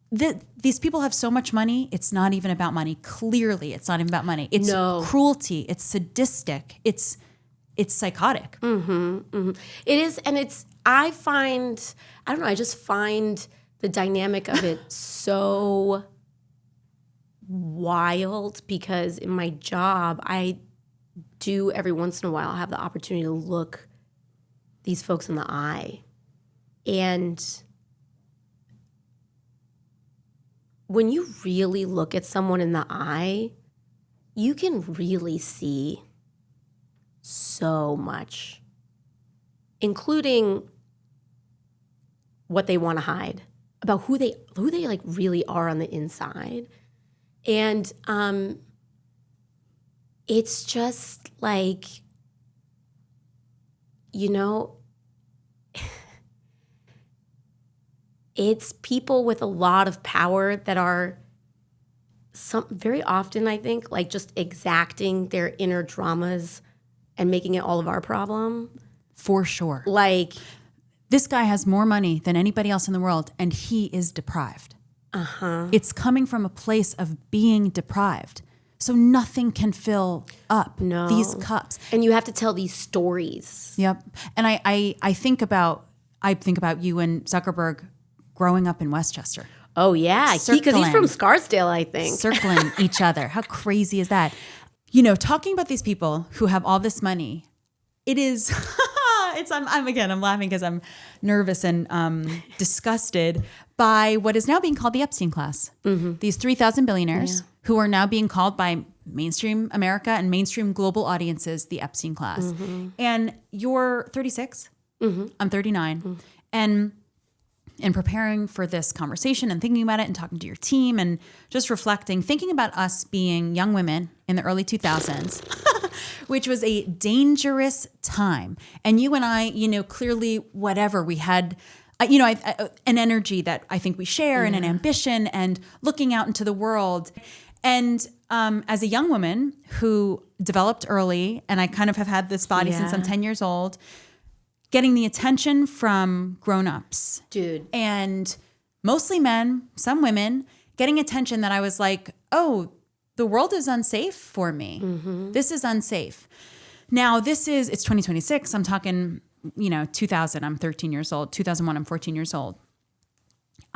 These people have so much money, it's not even about money. Clearly, it's not even about money. It's cruelty. It's sadistic. It's psychotic. It is, and I just find the dynamic of it so wild because in my job, I do every once in a while have the opportunity to look these folks in the eye. And when you really look at someone in the eye, you can really see so much, including what they want to hide about who they like really are on the inside. And it's just like, you know, it's people with a lot of power that are very often, I think, like just exacting their inner dramas and making it all of our problem. For sure. Like, this guy has more money than anybody else in the world, and he is deprived. It's coming from a place of being deprived. So nothing can fill up these cups. And you have to tell these stories. Yep. And I think about you and Zuckerberg growing up in Westchester. Oh, yeah. Because he's from Scarsdale, I think. Circling each other. How crazy is that? You know, talking about these people who have all this money, it is, I'm laughing because I'm nervous and disgusted by what is now being called the Epstein class. These 3,000 billionaires who are now being called by mainstream America and mainstream global audiences the Epstein class. And you're 36, I'm 39. And in preparing for this conversation and thinking about it and talking to your team and just reflecting, thinking about us being young women in the early 2000s, which was a dangerous time. And you and I, you know, clearly whatever, we had, you know, an energy that I think we share and an ambition and looking out into the world. And as a young woman who developed early, and I kind of have had this body since I'm 10 years old, getting the attention from grown-ups. Dude. And mostly men, some women, getting attention that I was like, oh, the world is unsafe for me. This is unsafe. Now it's 2026. I'm talking, you know, 2000, I'm 13 years old. 2001, I'm 14 years old.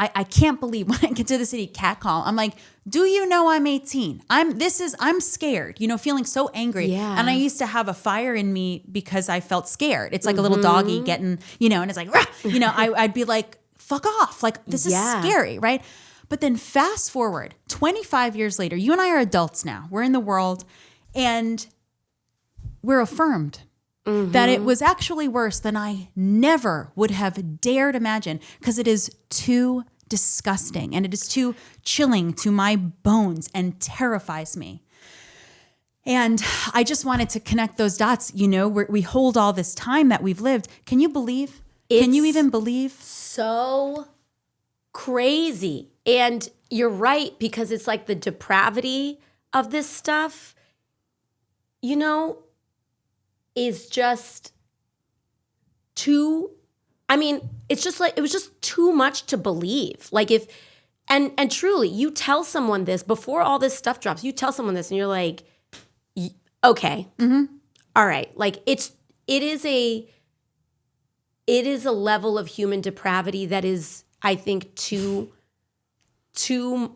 I can't believe when I get to the city catcall, I'm like, do you know I'm 18? I'm scared, you know, feeling so angry. Yeah. And I used to have a fire in me because I felt scared. It's like a little doggy getting, you know, and it's like, rah! You know, I'd be like, fuck off. Like, this is scary, right? But then fast forward 25 years later, you and I are adults now. We're in the world and we're affirmed that it was actually worse than I never would have dared imagine because it is too disgusting and it is too chilling to my bones and terrifies me. And I just wanted to connect those dots, you know, we hold all this time that we've lived. Can you believe? Can you even believe? So crazy. And you're right, because it's like the depravity of this stuff, you know, is just too, I mean, it's just like, it was just too much to believe. Like if, and truly, you tell someone this before all this stuff drops, you tell someone this and you're like, okay, all right. Like it is a level of human depravity that is, I think, too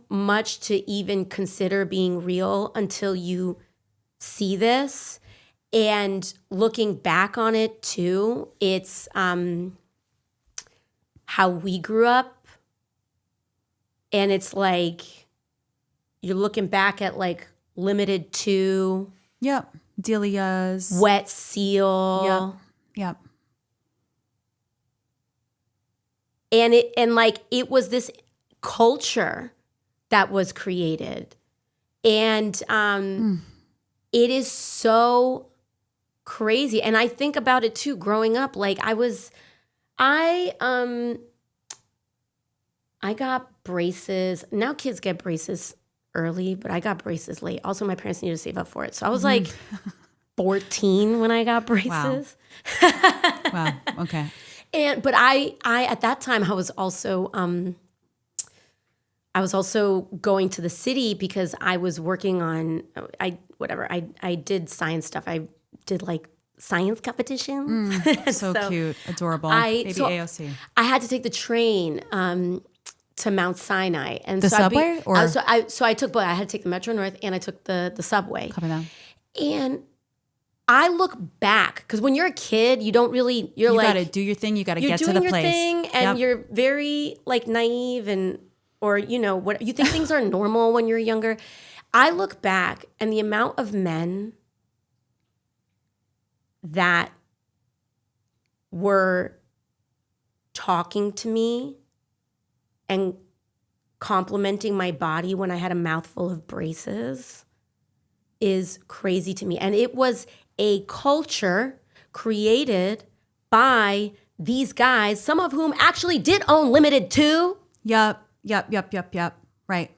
much to even consider being real until you see this. And looking back on it too, it's how we grew up. And it's like, you're looking back at like Limited 2. Yep. Delia's. Wet Seal. Yep. And it was this culture that was created. And it is so crazy. And I think about it too, growing up. Like I got braces. Now kids get braces early, but I got braces late. Also, my parents needed to save up for it. So I was like 14 when I got braces. Wow. Okay. But I at that time I was also going to the city because I was working on I did science stuff. I did like science competitions. So cute, adorable. Baby AOC. I had to take the train to Mount Sinai, and the subway, so I took both. I had to take the Metro North, and I took the subway. Copy that. And I look back, because when you're a kid, you don't really, you like, gotta do your thing. You gotta get to the place. You're doing your thing, and you're very like naive, or you know what you think things are normal when you're younger. I look back, and the amount of men that were talking to me and complimenting my body when I had a mouthful of braces is crazy to me. And it was a culture created by these guys, some of whom actually did own Limited 2. Yep. Right.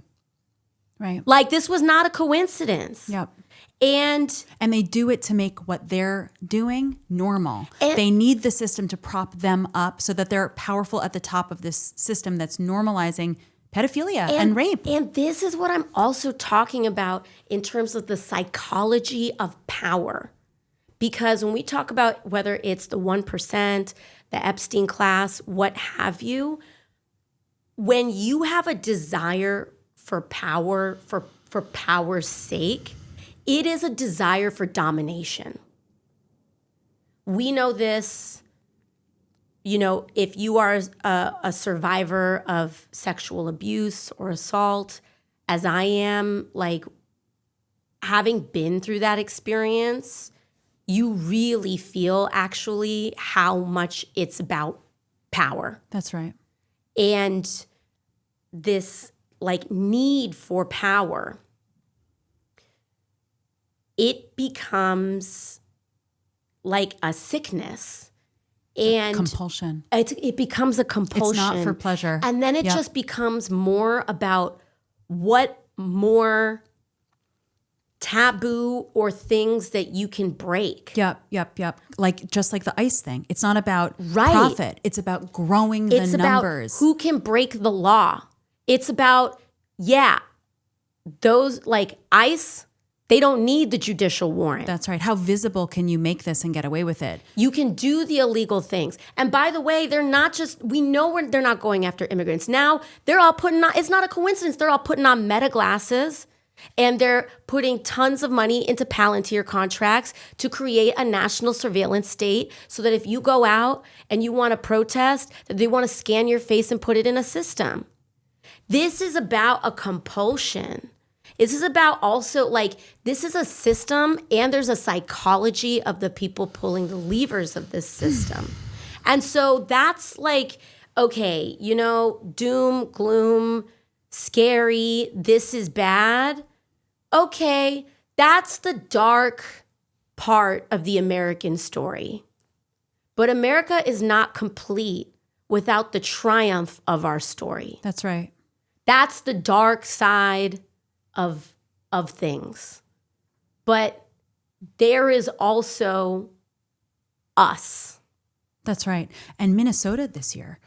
Like this was not a coincidence. Yep. And they do it to make what they're doing normal. They need the system to prop them up so that they're powerful at the top of this system that's normalizing pedophilia and rape. And this is what I'm also talking about in terms of the psychology of power. Because when we talk about whether it's the 1%, the Epstein class, what have you, when you have a desire for power, for power's sake, it is a desire for domination. We know this, you know, if you are a survivor of sexual abuse or assault, as I am, like having been through that experience, you really feel actually how much it's about power. That's right. And this like need for power, it becomes like a sickness and compulsion. It becomes a compulsion. It's not for pleasure. And then it just becomes more about what more taboo or things that you can break. Yep. Like just like the ICE thing. It's not about profit. It's about growing the numbers. About who can break the law. It's about, those like ICE, they don't need the judicial warrant. That's right. How visible can you make this and get away with it? You can do the illegal things. And by the way, they're not just, we know they're not going after immigrants. Now they're all putting on, it's not a coincidence, they're all putting on meta glasses and they're putting tons of money into Palantir contracts to create a national surveillance state so that if you go out and you want to protest, that they want to scan your face and put it in a system. This is about a compulsion. This is about also like, this is a system and there's a psychology of the people pulling the levers of this system. And so that's like, okay, you know, doom, gloom, scary, this is bad. Okay, that's the dark part of the American story. But America is not complete without the triumph of our story. That's right. That's the dark side of things. But there is also us. That's right. And Minnesota this year.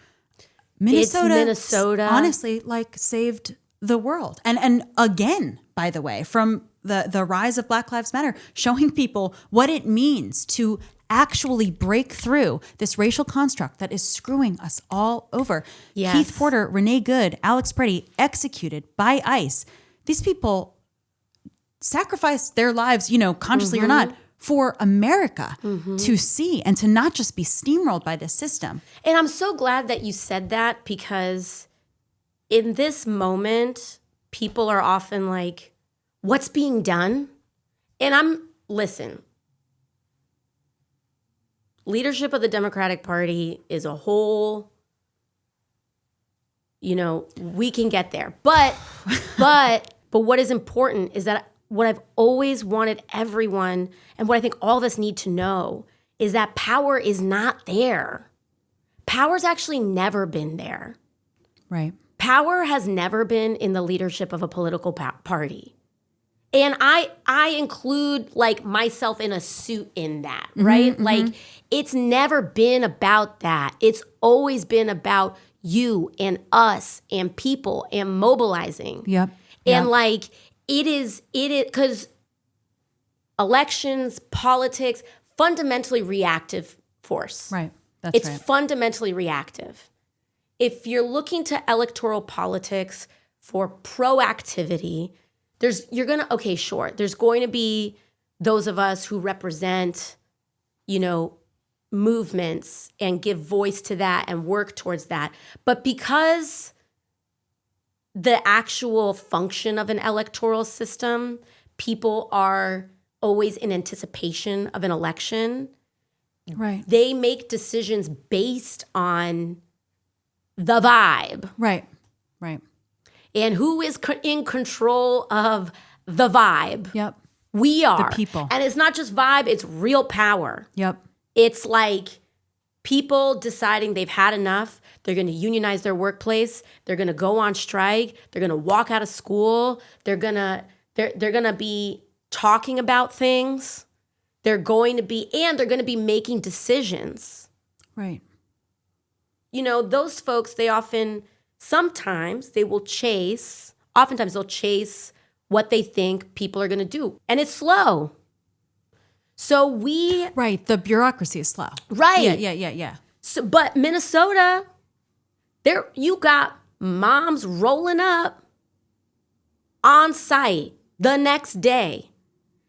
Minnesota. Honestly, like, saved the world. And again, by the way, from the rise of Black Lives Matter, showing people what it means to actually break through this racial construct that is screwing us all over. Yes. Keith Porter, Renee Good, Alex Preddy, executed by ICE. These people sacrificed their lives, consciously or not, for America to see and to not just be steamrolled by this system. And I'm so glad that you said that, because in this moment, people are often like, what's being done? And listen, leadership of the Democratic Party is a whole, we can get there. But what is important is that what I've always wanted everyone, and what I think all of us need to know, is that power is not there. Power's actually never been there. Right. Power has never been in the leadership of a political party. And I include like myself in a suit in that, right? Like, it's never been about that. It's always been about you and us and people and mobilizing. Yep. And like, it is, because elections, politics, fundamentally reactive force. Right. That's right. It's fundamentally reactive. If you're looking to electoral politics for proactivity, there's going to be those of us who represent, movements and give voice to that and work towards that. But because the actual function of an electoral system, people are always in anticipation of an election. Right. They make decisions based on the vibe. Right. Right. And who is in control of the vibe? Yep. We are. The people. And it's not just vibe, it's real power. Yep. It's like people deciding they've had enough. They're going to unionize their workplace. They're going to go on strike. They're going to walk out of school. They're going to be talking about things. They're going to be making decisions. Right. Those folks, oftentimes they'll chase what they think people are going to do. And it's slow. So Right. The bureaucracy is slow. Right. Yeah. So, but Minnesota, you got moms rolling up on site the next day.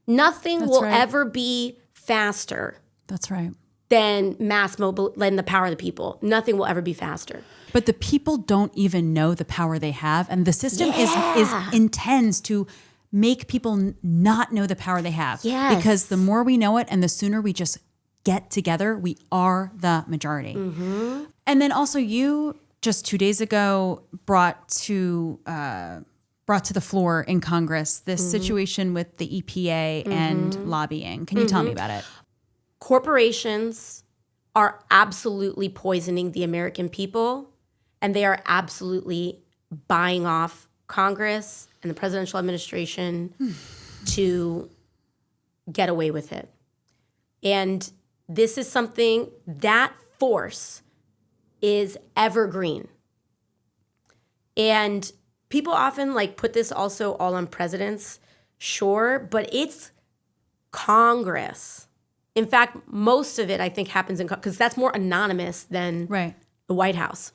Nothing will ever be faster. That's right. Than the power of the people. Nothing will ever be faster. But the people don't even know the power they have, and the system intends to make people not know the power they have. Yes. Because the more we know it, and the sooner we just get together, we are the majority. And then also, you just 2 days ago brought to the floor in Congress this situation with the EPA and lobbying. Can you tell me about it? Corporations are absolutely poisoning the American people, and they are absolutely buying off Congress and the presidential administration to get away with it. And this is something, that force is evergreen. And people often put this also all on presidents, sure, but it's Congress. In fact, most of it, I think, happens because that's more anonymous than the White House.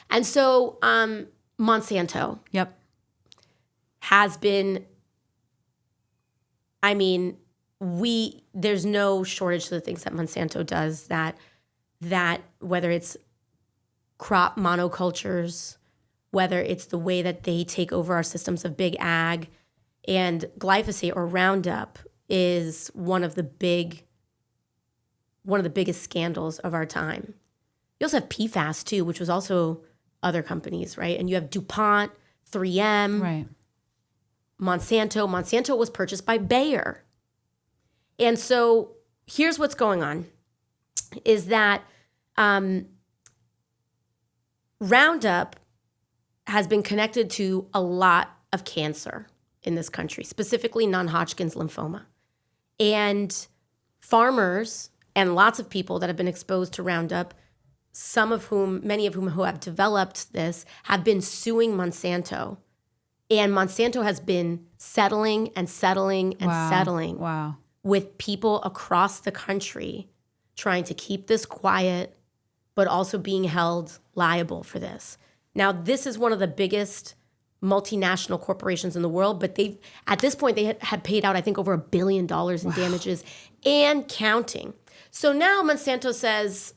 And so Monsanto has been, there's no shortage to the things that Monsanto does, that whether it's crop monocultures, whether it's the way that they take over our systems of big ag, and glyphosate or Roundup is one of the biggest scandals of our time. You also have PFAS too, which was also other companies, right? And you have DuPont, 3M, right. Monsanto. Monsanto was purchased by Bayer. And so here's what's going on, is that Roundup has been connected to a lot of cancer in this country, specifically non-Hodgkin's lymphoma. And farmers and lots of people that have been exposed to Roundup, many of whom who have developed this, have been suing Monsanto. And Monsanto has been settling with people across the country trying to keep this quiet, but also being held liable for this. Now, this is one of the biggest multinational corporations in the world, but at this point, they had paid out, I think, over $1 billion in damages and counting. So now Monsanto says,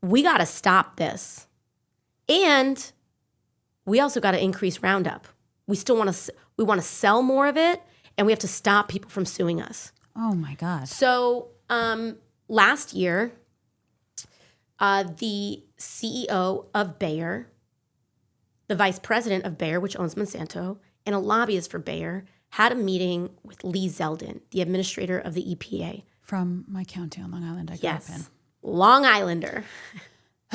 we got to stop this. And we also got to increase Roundup. We want to sell more of it, and we have to stop people from suing us. Oh my God. So last year, the CEO of Bayer, the vice president of Bayer, which owns Monsanto, and a lobbyist for Bayer, had a meeting with Lee Zeldin, the administrator of the EPA. From my county on Long Island I grew up in. Long Islander.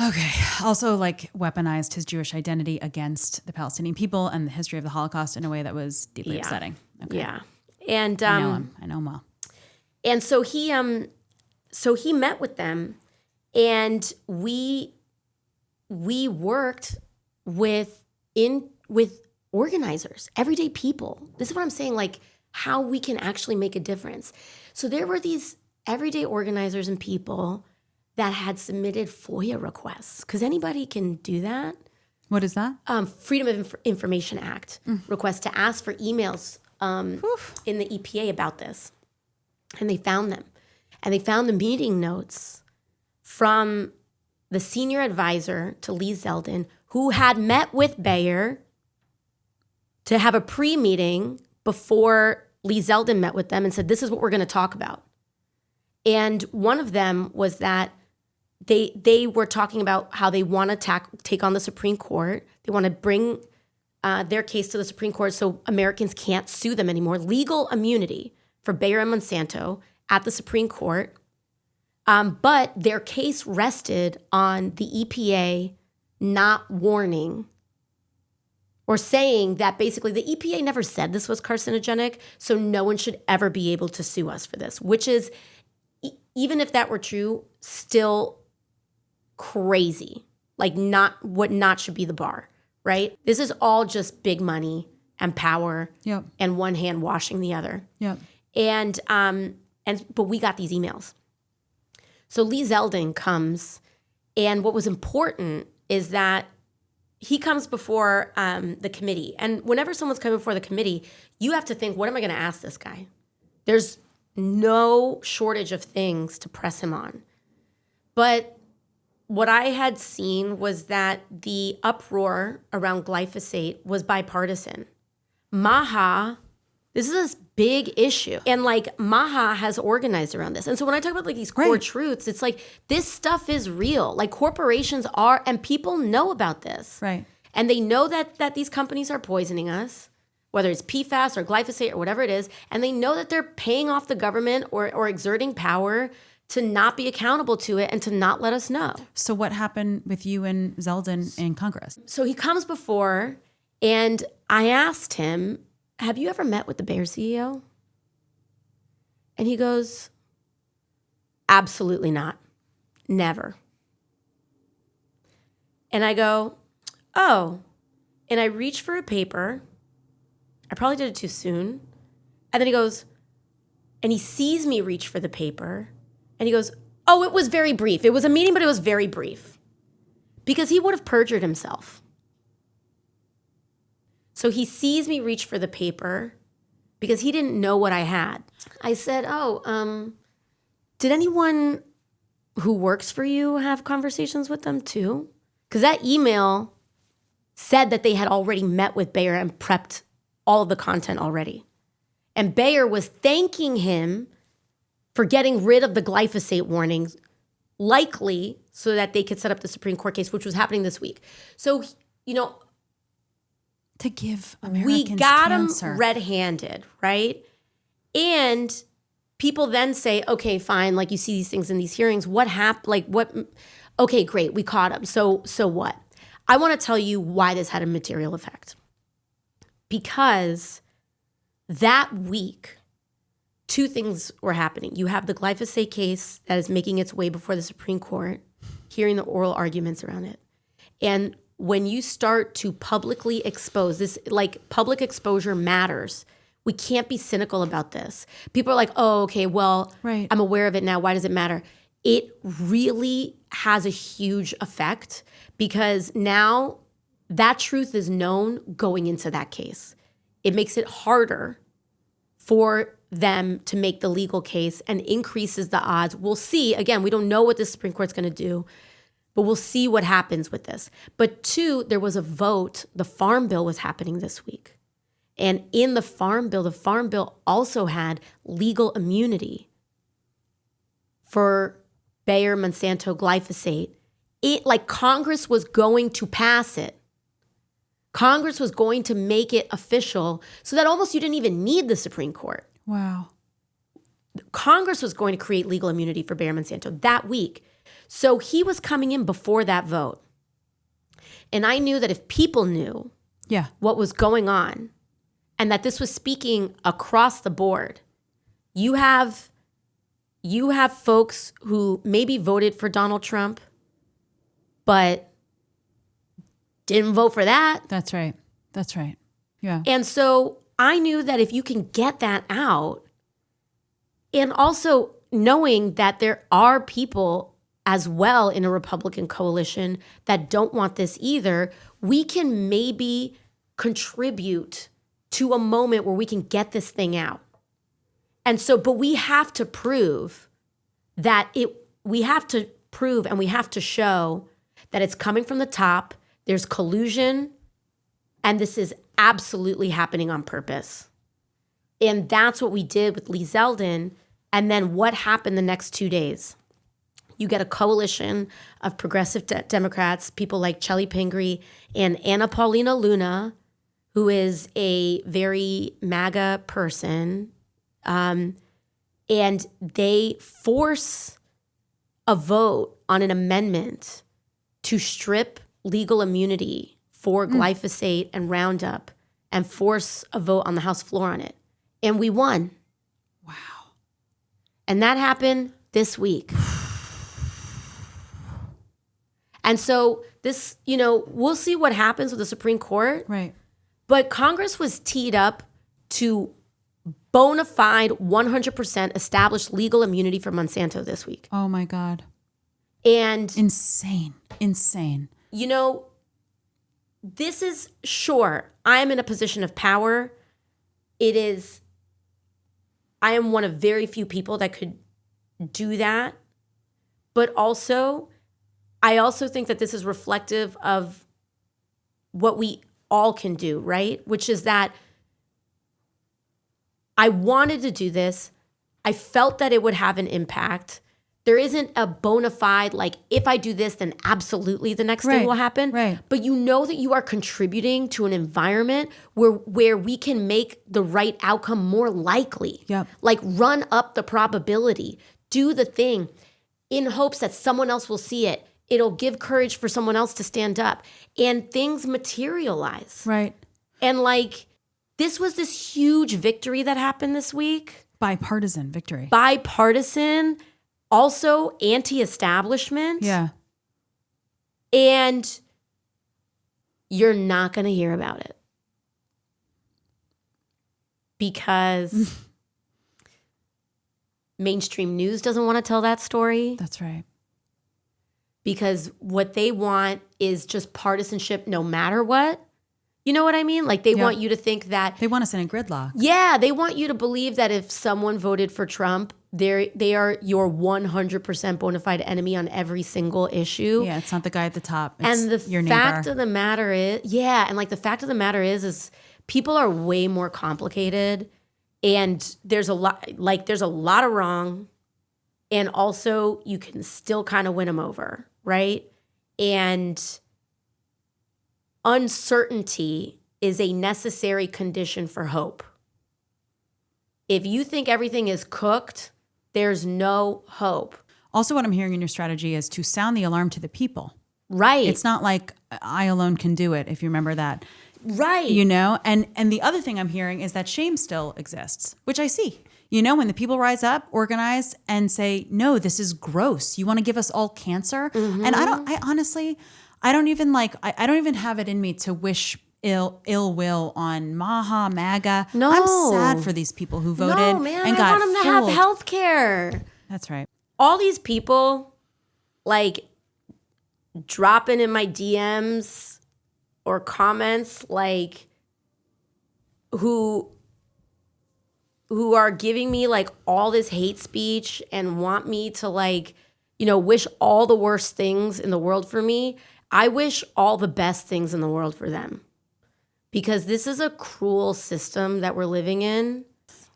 Okay. Also, weaponized his Jewish identity against the Palestinian people and the history of the Holocaust in a way that was deeply upsetting. Okay. Yeah. And I know him well. And so he met with them, and we worked with organizers, everyday people. This is what I'm saying, how we can actually make a difference. So there were these everyday organizers and people that had submitted FOIA requests, because anybody can do that. What is that? Freedom of Information Act request to ask for emails in the EPA about this. And they found them. And they found the meeting notes from the senior advisor to Lee Zeldin, who had met with Bayer to have a pre-meeting before Lee Zeldin met with them and said, this is what we're going to talk about. And one of them was that they were talking about how they want to take on the Supreme Court. They want to bring their case to the Supreme Court so Americans can't sue them anymore. Legal immunity for Bayer and Monsanto at the Supreme Court. But their case rested on the EPA not warning or saying that basically the EPA never said this was carcinogenic, so no one should ever be able to sue us for this, which is, even if that were true, still crazy. Not should be the bar, right? This is all just big money and power and one hand washing the other. Yep. But we got these emails. So Lee Zeldin comes, and what was important is that he comes before the committee. And whenever someone's coming before the committee, you have to think, what am I going to ask this guy? There's no shortage of things to press him on. But what I had seen was that the uproar around glyphosate was bipartisan. This is this big issue. And Maha has organized around this. And so when I talk about these core truths, it's this stuff is real. Corporations are, and people know about this. Right. And they know that these companies are poisoning us, whether it's PFAS or glyphosate or whatever it is. And they know that they're paying off the government or exerting power to not be accountable to it and to not let us know. So what happened with you and Zeldin in Congress? So he comes before, and I asked him, have you ever met with the Bayer CEO? And he goes, absolutely not. Never. And I go, oh. And I reach for a paper. I probably did it too soon. And then he goes, and he sees me reach for the paper. And he goes, oh, it was very brief. It was a meeting, but it was very brief. Because he would have perjured himself. So he sees me reach for the paper because he didn't know what I had. I said, did anyone who works for you have conversations with them too? Because that email said that they had already met with Bayer and prepped all of the content already. And Bayer was thanking him for getting rid of the glyphosate warnings, likely so that they could set up the Supreme Court case, which was happening this week. So, to give Americans we got cancer. Him red-handed, right? And people then say, okay, fine, you see these things in these hearings. What happened? Okay, great, we caught him. So what? I want to tell you why this had a material effect. Because that week, two things were happening. You have the glyphosate case that is making its way before the Supreme Court, hearing the oral arguments around it. And when you start to publicly expose this, like public exposure matters. We can't be cynical about this. People are like, oh, okay, well, right. I'm aware of it now. Why does it matter? It really has a huge effect because now that truth is known going into that case. It makes it harder for them to make the legal case and increases the odds. We'll see. Again, we don't know what the Supreme Court's going to do, but we'll see what happens with this. But two, there was a vote. The Farm Bill was happening this week. And in the Farm Bill also had legal immunity for Bayer Monsanto glyphosate. Congress was going to pass it. Congress was going to make it official so that almost you didn't even need the Supreme Court. Wow. Congress was going to create legal immunity for Bayer Monsanto that week. So he was coming in before that vote. And I knew that if people knew what was going on and that this was speaking across the board, you have folks who maybe voted for Donald Trump, but didn't vote for that. That's right. Yeah. And so I knew that if you can get that out, and also knowing that there are people as well in a Republican coalition that don't want this either, we can maybe contribute to a moment where we can get this thing out. And so, but we have to prove we have to show that it's coming from the top, there's collusion, and this is absolutely happening on purpose. And that's what we did with Lee Zeldin. And then what happened the next 2 days? You get a coalition of progressive Democrats, people like Chelly Pingree and Anna Paulina Luna, who is a very MAGA person, and they force a vote on an amendment to strip legal immunity for glyphosate and Roundup and force a vote on the House floor on it. And we won. Wow. And that happened this week. And so this, we'll see what happens with the Supreme Court. Right. But Congress was teed up to bona fide 100% established legal immunity for Monsanto this week. Oh my God. And insane. This is, sure, I am in a position of power. I am one of very few people that could do that. But also, I also think that this is reflective of what we all can do, right? Which is that I wanted to do this. I felt that it would have an impact. There isn't a bona fide, if I do this, then absolutely the next thing will happen. Right. But you know that you are contributing to an environment where we can make the right outcome more likely. Yep. Run up the probability, do the thing in hopes that someone else will see it. It'll give courage for someone else to stand up. And things materialize. Right. And this was this huge victory that happened this week. Bipartisan victory. Bipartisan. Also anti-establishment. Yeah. And you're not going to hear about it. Because mainstream news doesn't want to tell that story. That's right. Because what they want is just partisanship no matter what. You know what I mean? They want you to think that... They want us in a gridlock. Yeah, they want you to believe that if someone voted for Trump, they are your 100% bona fide enemy on every single issue. Yeah, it's not the guy at the top. It's and the your fact neighbor. of the matter is, the fact of the matter is people are way more complicated, and there's a lot of wrong, and also you can still kind of win them over, right? And uncertainty is a necessary condition for hope. If you think everything is cooked, there's no hope. Also, what I'm hearing in your strategy is to sound the alarm to the people. Right. It's not like I alone can do it, if you remember that. Right. You know, and the other thing I'm hearing is that shame still exists, which I see. You know, when the people rise up, organize, and say, no, this is gross. You want to give us all cancer? Mm-hmm. And I honestly, I don't even have it in me to wish ill will on MAGA. No. I'm sad for these people who voted and got I want them to have health care. That's right. All these people, like, dropping in my DMs or comments, like, who are giving me, like, all this hate speech and want me to, like, you know, wish all the worst things in the world for me. I wish all the best things in the world for them. Because this is a cruel system that we're living in.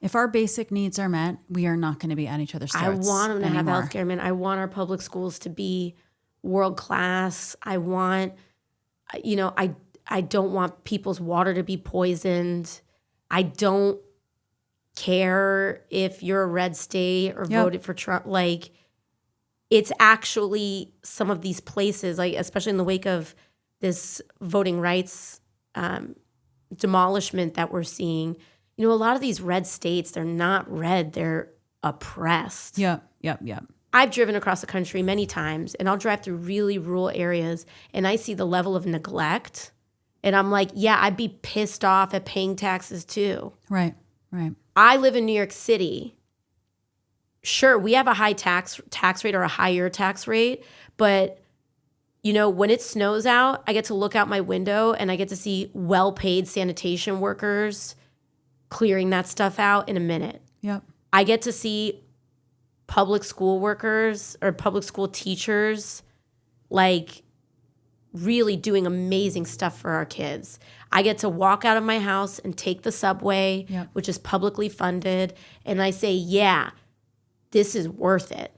If our basic needs are met, we are not going to be at each other's throats. I want them to anymore. have healthcare, man. I want our public schools to be world class. I want, you know, I don't want people's water to be poisoned. I don't care if you're a red state or voted for Trump. Like, it's actually some of these places, like especially in the wake of this voting rights demolishment that we're seeing. You know, a lot of these red states, they're not red, they're oppressed. Yep. I've driven across the country many times, and I'll drive through really rural areas, and I see the level of neglect, and I'm like, yeah, I'd be pissed off at paying taxes too. Right. I live in New York City. Sure, we have a high tax rate or a higher tax rate, but you know, when it snows out, I get to look out my window and I get to see well-paid sanitation workers clearing that stuff out in a minute. Yep. I get to see public school workers or public school teachers, like, really doing amazing stuff for our kids. I get to walk out of my house and take the subway, which is publicly funded, and I say, yeah, this is worth it.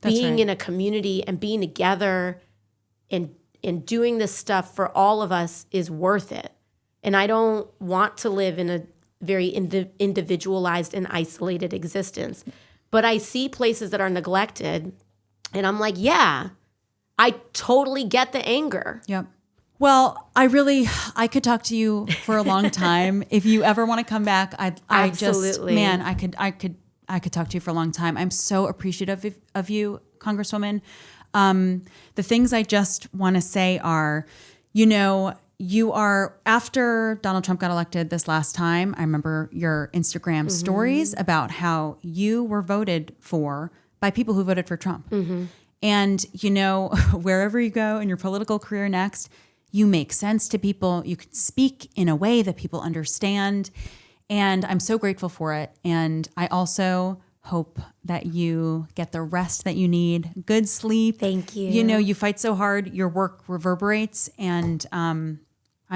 That's being right. in a community and being together and doing this stuff for all of us is worth it. And I don't want to live in a very individualized and isolated existence. But I see places that are neglected, and I'm like, yeah, I totally get the anger. Yep. Well, I could talk to you for a long time. If you ever want to come back, I could talk to you for a long time. I'm so appreciative of you, Congresswoman. The things I just want to say are, you know, you are, after Donald Trump got elected this last time, I remember your Instagram stories about how you were voted for by people who voted for Trump. And, you know, wherever you go in your political career next, you make sense to people. You can speak in a way that people understand. And I'm so grateful for it. And I also hope that you get the rest that you need, good sleep. Thank you. You know, you fight so hard, your work reverberates. And I'm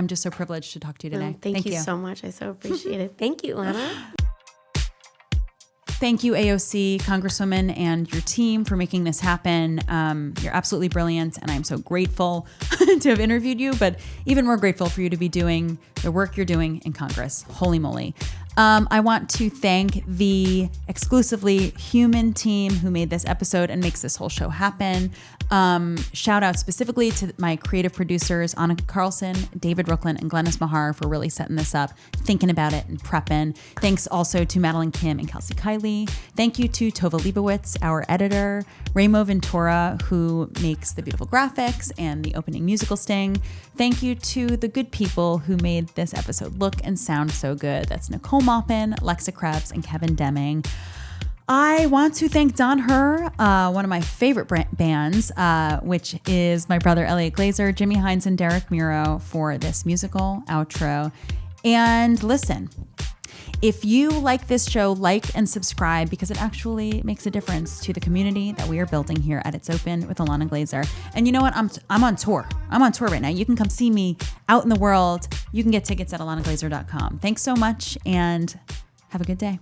just so privileged to talk to you today. Thank you so much. I so appreciate it. Thank you, Ilana. Thank you, AOC, Congresswoman, and your team for making this happen. You're absolutely brilliant, and I'm so grateful to have interviewed you, but even more grateful for you to be doing the work you're doing in Congress. Holy moly. I want to thank the exclusively human team who made this episode and makes this whole show happen. Shout out specifically to my creative producers, Annika Carlson, David Rooklin, and Glennis Meagher for really setting this up, thinking about it and prepping. Thanks also to Madeline, Kim, and Kelsie Kiley. Thank you to Tova Leibowitz, our editor, Ramo Ventura, who makes the beautiful graphics and the opening musical sting. Thank you to the good people who made this episode look and sound so good. That's Nicole Maupin, Lexa Krebs, and Kevin Deming. I want to thank Don Herr, one of my favorite bands, which is my brother Elliot Glazer, Jimmy Hines, and Derek Muro for this musical outro. And listen, if you like this show, like and subscribe, because it actually makes a difference to the community that we are building here at It's Open with Ilana Glazer. And you know what? I'm on tour. I'm on tour right now. You can come see me out in the world. You can get tickets at ilanaglazer.com. Thanks so much, and have a good day.